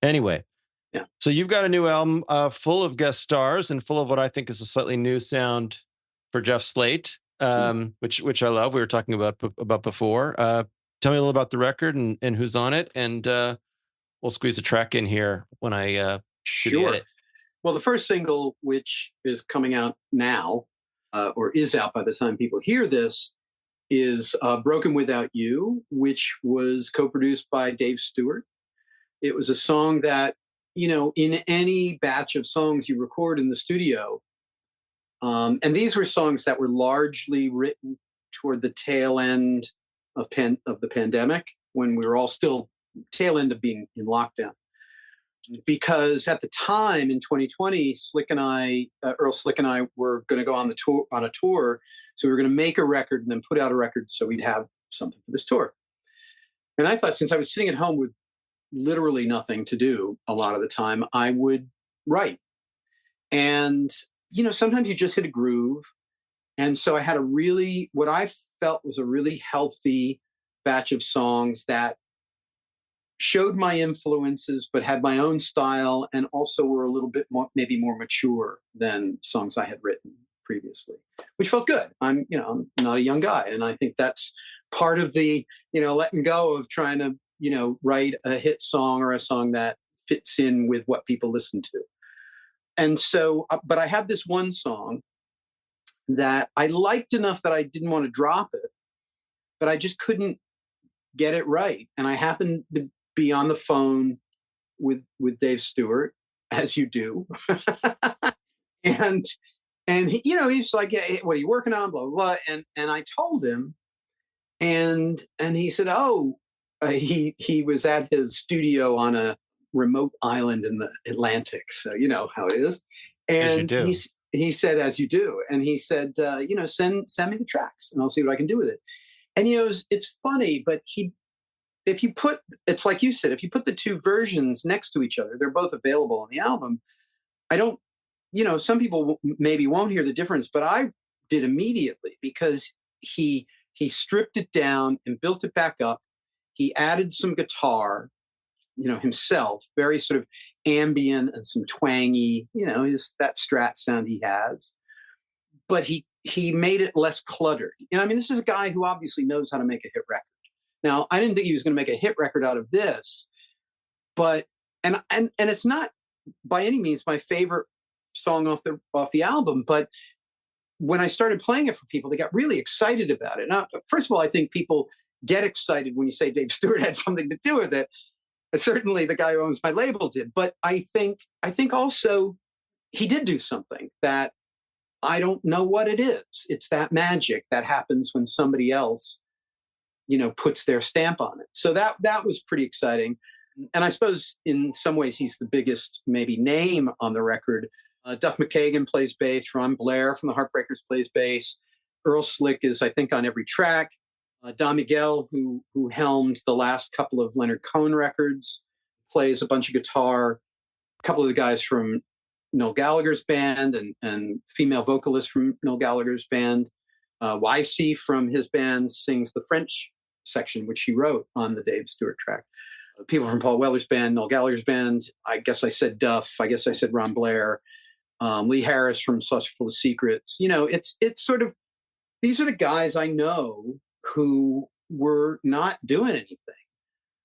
Anyway. Yeah. So you've got a new album full of guest stars and full of what I think is a slightly new sound for Jeff Slate. Which I love. We were talking about before. Tell me a little about the record and who's on it, and we'll squeeze a track in here when I sure. Well, the first single, which is coming out now, or is out by the time people hear this, is "Broken Without You," which was co-produced by Dave Stewart. It was a song that, in any batch of songs you record in the studio. And these were songs that were largely written toward the tail end of the pandemic, when we were all still tail end of being in lockdown. Because at the time in 2020, Earl Slick and I were going to go on a tour. So we were going to make a record and then put out a record so we'd have something for this tour. And I thought, since I was sitting at home with literally nothing to do a lot of the time, I would write. And sometimes you just hit a groove. And so I had what I felt was a really healthy batch of songs that showed my influences, but had my own style, and also were a little bit more, maybe more mature than songs I had written previously, which felt good. I'm not a young guy. And I think that's part of the, letting go of trying to, write a hit song or a song that fits in with what people listen to. And so, but I had this one song that I liked enough that I didn't want to drop it, but I just couldn't get it right. And I happened to be on the phone with Dave Stewart, as you do. And and he, you know, he's like, yeah, what are you working on? Blah, blah, blah. And I told him, and he said, oh, he was at his studio on a remote island in the Atlantic. So you know how it is. As you And do. he said, as you do. And he said, you know, send me the tracks and I'll see what I can do with it. And, you know, it's funny, but if you put, it's like you said, if you put the two versions next to each other, they're both available on the album. I don't, you know, some people maybe won't hear the difference, but I did immediately because he stripped it down and built it back up. He added some guitar, you know, himself, very sort of ambient and some twangy, you know, that Strat sound he has. But he made it less cluttered. You know, I mean, this is a guy who obviously knows how to make a hit record. Now, I didn't think he was going to make a hit record out of this, but and it's not by any means my favorite song off the album, but when I started playing it for people, they got really excited about it. Now, first of all, I think people get excited when you say Dave Stewart had something to do with it. Certainly the guy who owns my label did, but I think also he did do something that I don't know what it is. It's that magic that happens when somebody else, you know, puts their stamp on it. So that was pretty exciting. And I suppose in some ways he's the biggest maybe name on the record. Duff McKagan plays bass. Ron Blair from the Heartbreakers plays bass. Earl Slick is, I think, on every track. Don Miguel, who helmed the last couple of Leonard Cohen records, plays a bunch of guitar. A couple of the guys from Noel Gallagher's band and female vocalist from Noel Gallagher's band. YC from his band sings the French section, which she wrote on the Dave Stewart track. People from Paul Weller's band, Noel Gallagher's band. I guess I said Duff. I guess I said Ron Blair. Lee Harris from Saucerful of Secrets. You know, it's sort of, these are the guys I know who were not doing anything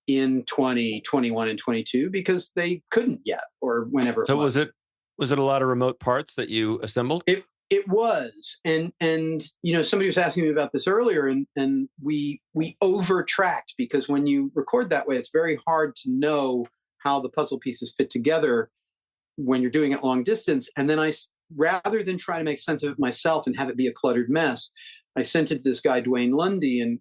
in 2021 and 22 because they couldn't yet, or whenever. So was it a lot of remote parts that you assembled? It was, and you know, somebody was asking me about this earlier, and we over-tracked because when you record that way, it's very hard to know how the puzzle pieces fit together when you're doing it long distance. And then rather than try to make sense of it myself and have it be a cluttered mess, I sent it to this guy Dwayne Lundy, and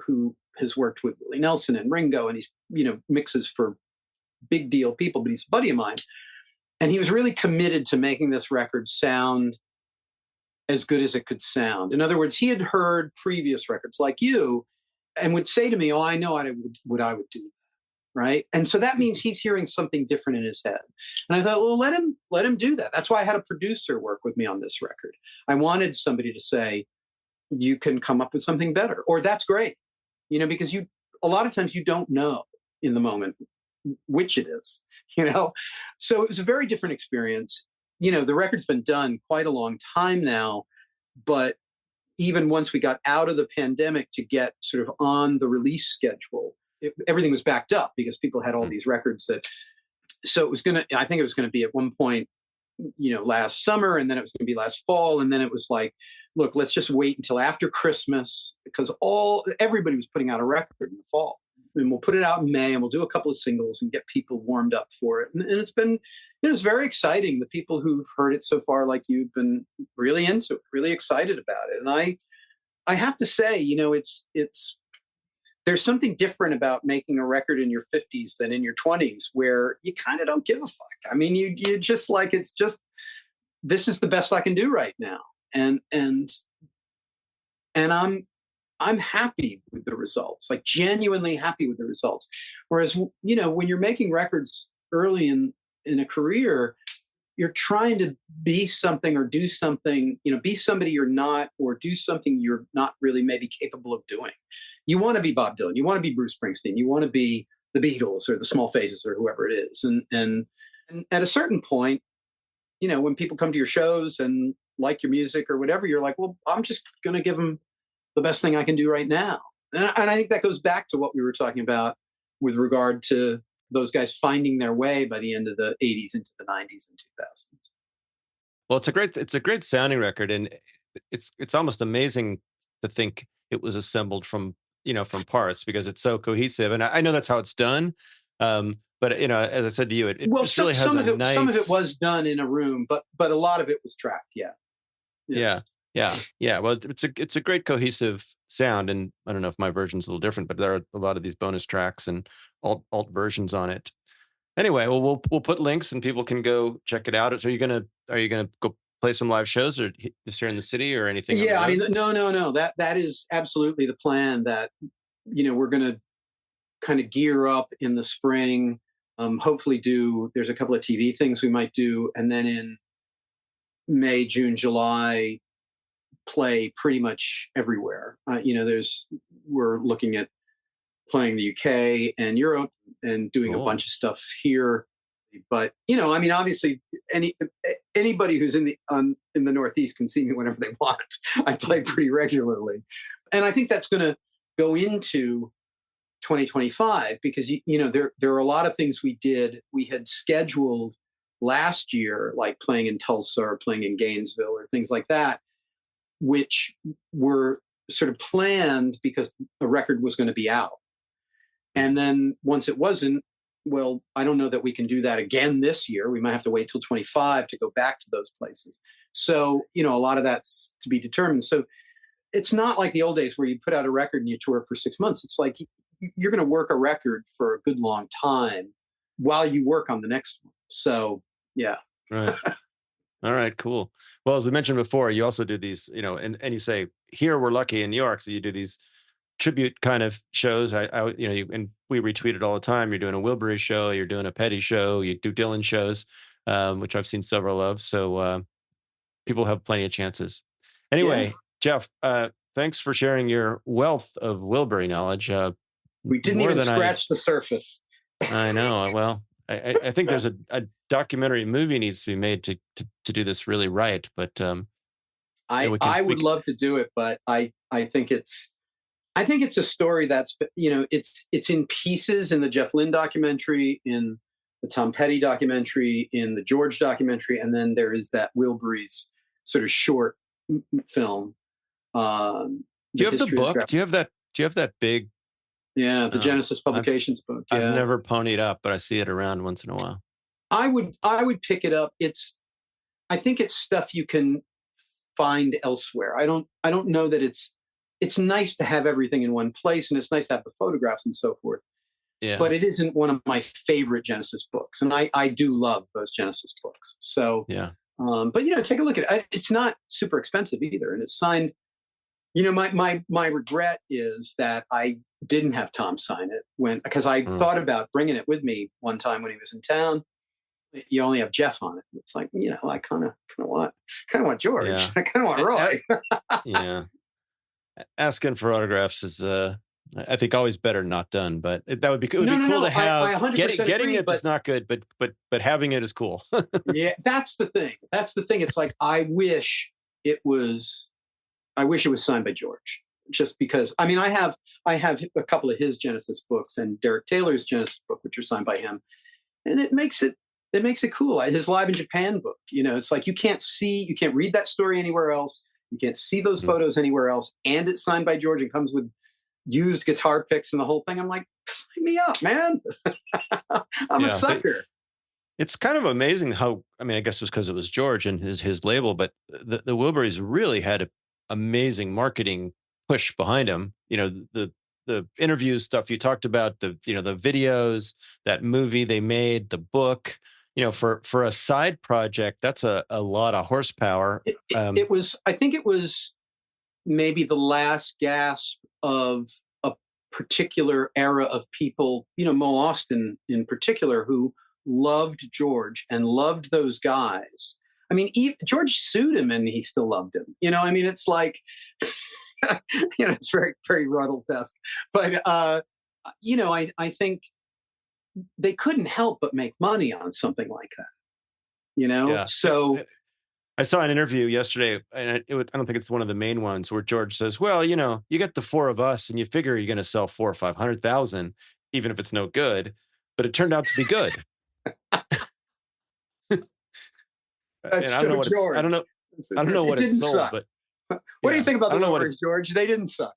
who has worked with Willie Nelson and Ringo, and he's, you know, mixes for big deal people, but he's a buddy of mine, and he was really committed to making this record sound as good as it could sound. In other words, he had heard previous records like you and would say to me, oh, I know what I would do, right? And so that means he's hearing something different in his head. And I thought, well, let him do that. That's why I had a producer work with me on this record. I wanted somebody to say, you can come up with something better, or that's great, you know, because a lot of times you don't know in the moment which it is, you know? So it was a very different experience. You know, the record's been done quite a long time now, but even once we got out of the pandemic to get sort of on the release schedule, everything was backed up because people had all these records so I think it was going to be at one point, you know, last summer, and then it was going to be last fall. And then it was like, look, let's just wait until after Christmas because everybody was putting out a record in the fall, and we'll put it out in May and we'll do a couple of singles and get people warmed up for it. And it's been, you know, it's very exciting. The people who've heard it so far, like you've been really into it, really excited about it. And I have to say, you know, there's something different about making a record in your 50s than in your 20s, where you kind of don't give a fuck. I mean, you just like, this is the best I can do right now. And I'm happy with the results, like genuinely happy with the results. Whereas, you know, when you're making records early in a career, you're trying to be something or do something, you know, be somebody you're not, or do something you're not really maybe capable of doing. You want to be Bob Dylan, you want to be Bruce Springsteen, you want to be the Beatles or the Small Faces or whoever it is. And at a certain point, you know, when people come to your shows and like your music or whatever, you're like, well, I'm just going to give them the best thing I can do right now. And I think that goes back to what we were talking about with regard to those guys finding their way by the end of the 80s into the 90s and 2000s. Well, it's a great sounding record, and it's almost amazing to think it was assembled from parts, because it's so cohesive. And I know that's how it's done. But But as I said to you, it well, just really has some of it, nice. some of it was done in a room, but a lot of it was tracked. Yeah. Well, it's a great cohesive sound, and I don't know if my version's a little different, but there are a lot of these bonus tracks and alt versions on it. Anyway, well, we'll put links and people can go check it out. So are you gonna go play some live shows, or just here in the city, or anything? Yeah, I mean, no. That is absolutely the plan. That we're going to kind of gear up in the spring. Hopefully, there's a couple of TV things we might do, and then in May, June, July, play pretty much everywhere. We're looking at playing the UK and Europe and doing Cool. a bunch of stuff here. But I mean, obviously, anybody who's in the Northeast can see me whenever they want. I play pretty regularly, and I think that's going to go into 2025 because there are a lot of things we had scheduled last year, like playing in Tulsa or playing in Gainesville or things like that, which were sort of planned because a record was going to be out. And then once it wasn't, well, I don't know that we can do that again this year. We might have to wait till 25 to go back to those places. So, a lot of that's to be determined. So it's not like the old days where you put out a record and you tour for 6 months. It's like you're going to work a record for a good long time while you work on the next one. So, yeah. Right. All right, cool. Well, as we mentioned before, you also do these, and you say, here we're lucky in New York, so you do these tribute kind of shows. And we retweet it all the time. You're doing a Wilburys show, you're doing a Petty show, you do Dylan shows, which I've seen several of. So people have plenty of chances. Anyway, yeah. Jeff, thanks for sharing your wealth of Wilbury knowledge. We didn't even scratch the surface. I know. Well, I think there's a documentary movie needs to be made to do this really right. But I would love to do it, but I think it's a story that's it's in pieces in the Jeff Lynne documentary, in the Tom Petty documentary, in the George documentary, and then there is that Wilburys sort of short film. Do you have the book? Do you have that big? Yeah, the Genesis Publications book. Yeah. I've never ponied up, but I see it around once in a while. I would pick it up. I think it's stuff you can find elsewhere. I don't know that it's nice to have everything in one place, and it's nice to have the photographs and so forth. Yeah. But it isn't one of my favorite Genesis books, and I do love those Genesis books. So yeah. But take a look at it. It's not super expensive either, and it's signed. My regret is that I didn't have Tom sign it because I thought about bringing it with me one time when he was in town. You only have Jeff on it. It's like, I kind of want George. Yeah. I kind of want Roy. Yeah. Asking for autographs is, I think, always better not done. But that would be cool. It would be cool to have. I getting agree, it is not good, but having it is cool. Yeah, that's the thing. It's like I wish it was signed by George. Just because, I mean, I have a couple of his Genesis books and Derek Taylor's Genesis book, which are signed by him, and it makes it cool. His Live in Japan book, it's like you can't read that story anywhere else. You can't see those photos anywhere else, and it's signed by George and comes with used guitar picks and the whole thing. I'm like, sign me up, man. I'm a sucker. It's kind of amazing how, I mean, I guess it was because it was George and his label, but the Wilburys really had an amazing marketing push behind him. The interview stuff you talked about, the videos, that movie they made, the book, for a side project, that's a lot of horsepower. I think it was maybe the last gasp of a particular era of people, Mo Austin in particular, who loved George and loved those guys. I mean, George sued him and he still loved him. I mean, it's like, it's very, very Ruddles-esque. But, I think they couldn't help but make money on something like that, Yeah. So I saw an interview yesterday, and I don't think it's one of the main ones, where George says, well, you get the four of us and you figure you're going to sell 400,000 or 500,000, even if it's no good. But it turned out to be good. That's so George. I don't know what it sold, suck. But what do you think about the Wilburys, George? They didn't suck.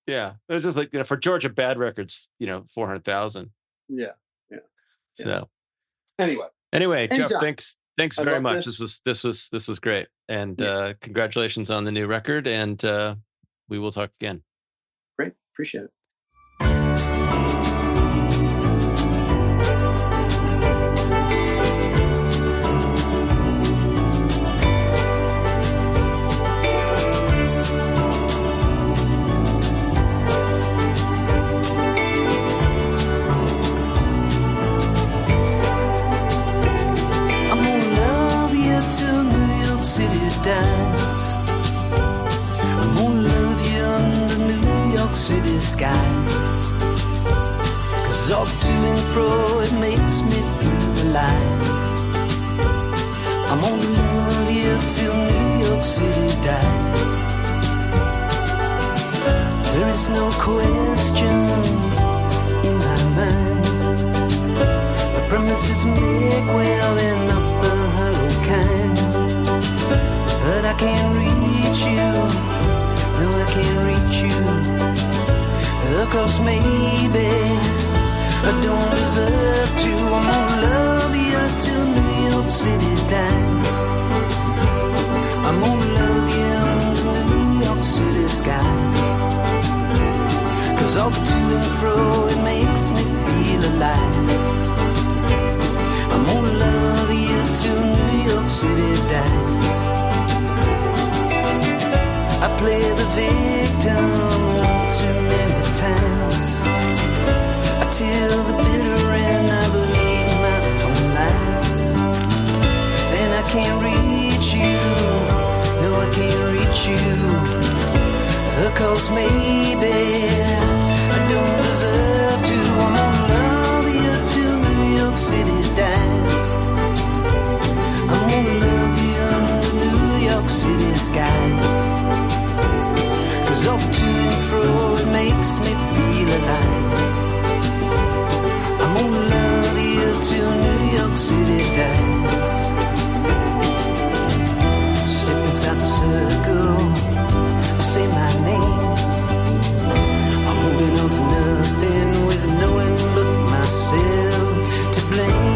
Yeah, it was just like, for George, a bad record's 400,000. Yeah. So anyway, Jeff, thanks very much. This. This was great. And congratulations on the new record. And we will talk again. Great. Appreciate it. Till New York City dies, I'm gonna love you under New York City skies. 'Cause all the to and fro, it makes me feel alive. I'm gonna love you till New York City dies. There is no question in my mind. The promises make well enough the hurricane, but I can't reach you. No, I can't reach you. Of course, maybe I don't deserve to. I'm gonna love you till New York City dies. I'm gonna love you under New York City skies. 'Cause all the to and fro, it makes me feel alive. I'm gonna love you till New York City dies. I play the victim too many times. I tell the bitter end, I believe my own lies. And I can't reach you. No, I can't reach you. Of course, maybe I don't deserve to. I'm gonna love you till New York City dies. I'm gonna love you under New York City skies. 'Cause all the to and fro, it makes me feel alive. I'm gonna love you till New York City dies. Step inside the circle, say my name. I'm holding on to nothing with no one but myself to blame.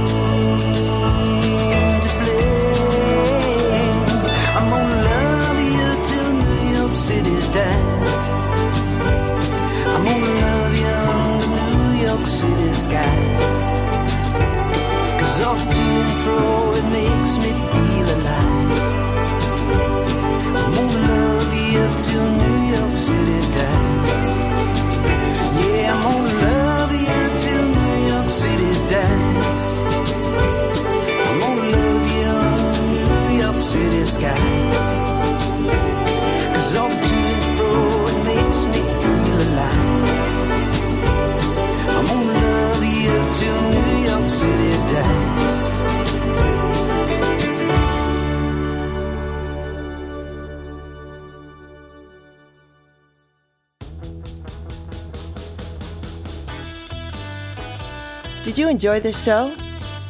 I'm gonna love you till New York City dies. I'm gonna love you under New York City skies. 'Cause all the to and fro, it makes me feel alive. I'm gonna love you till New York City dies. Yeah, I'm gonna love you till New York City dies. I'm gonna love you under New York City skies. 'Cause all the to and fro, it makes me feel alive. I'm gonna love you till New York City dies. Did you enjoy this show?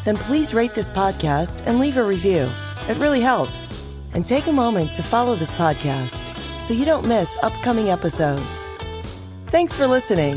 Then please rate this podcast and leave a review. It really helps. And take a moment to follow this podcast so you don't miss upcoming episodes. Thanks for listening.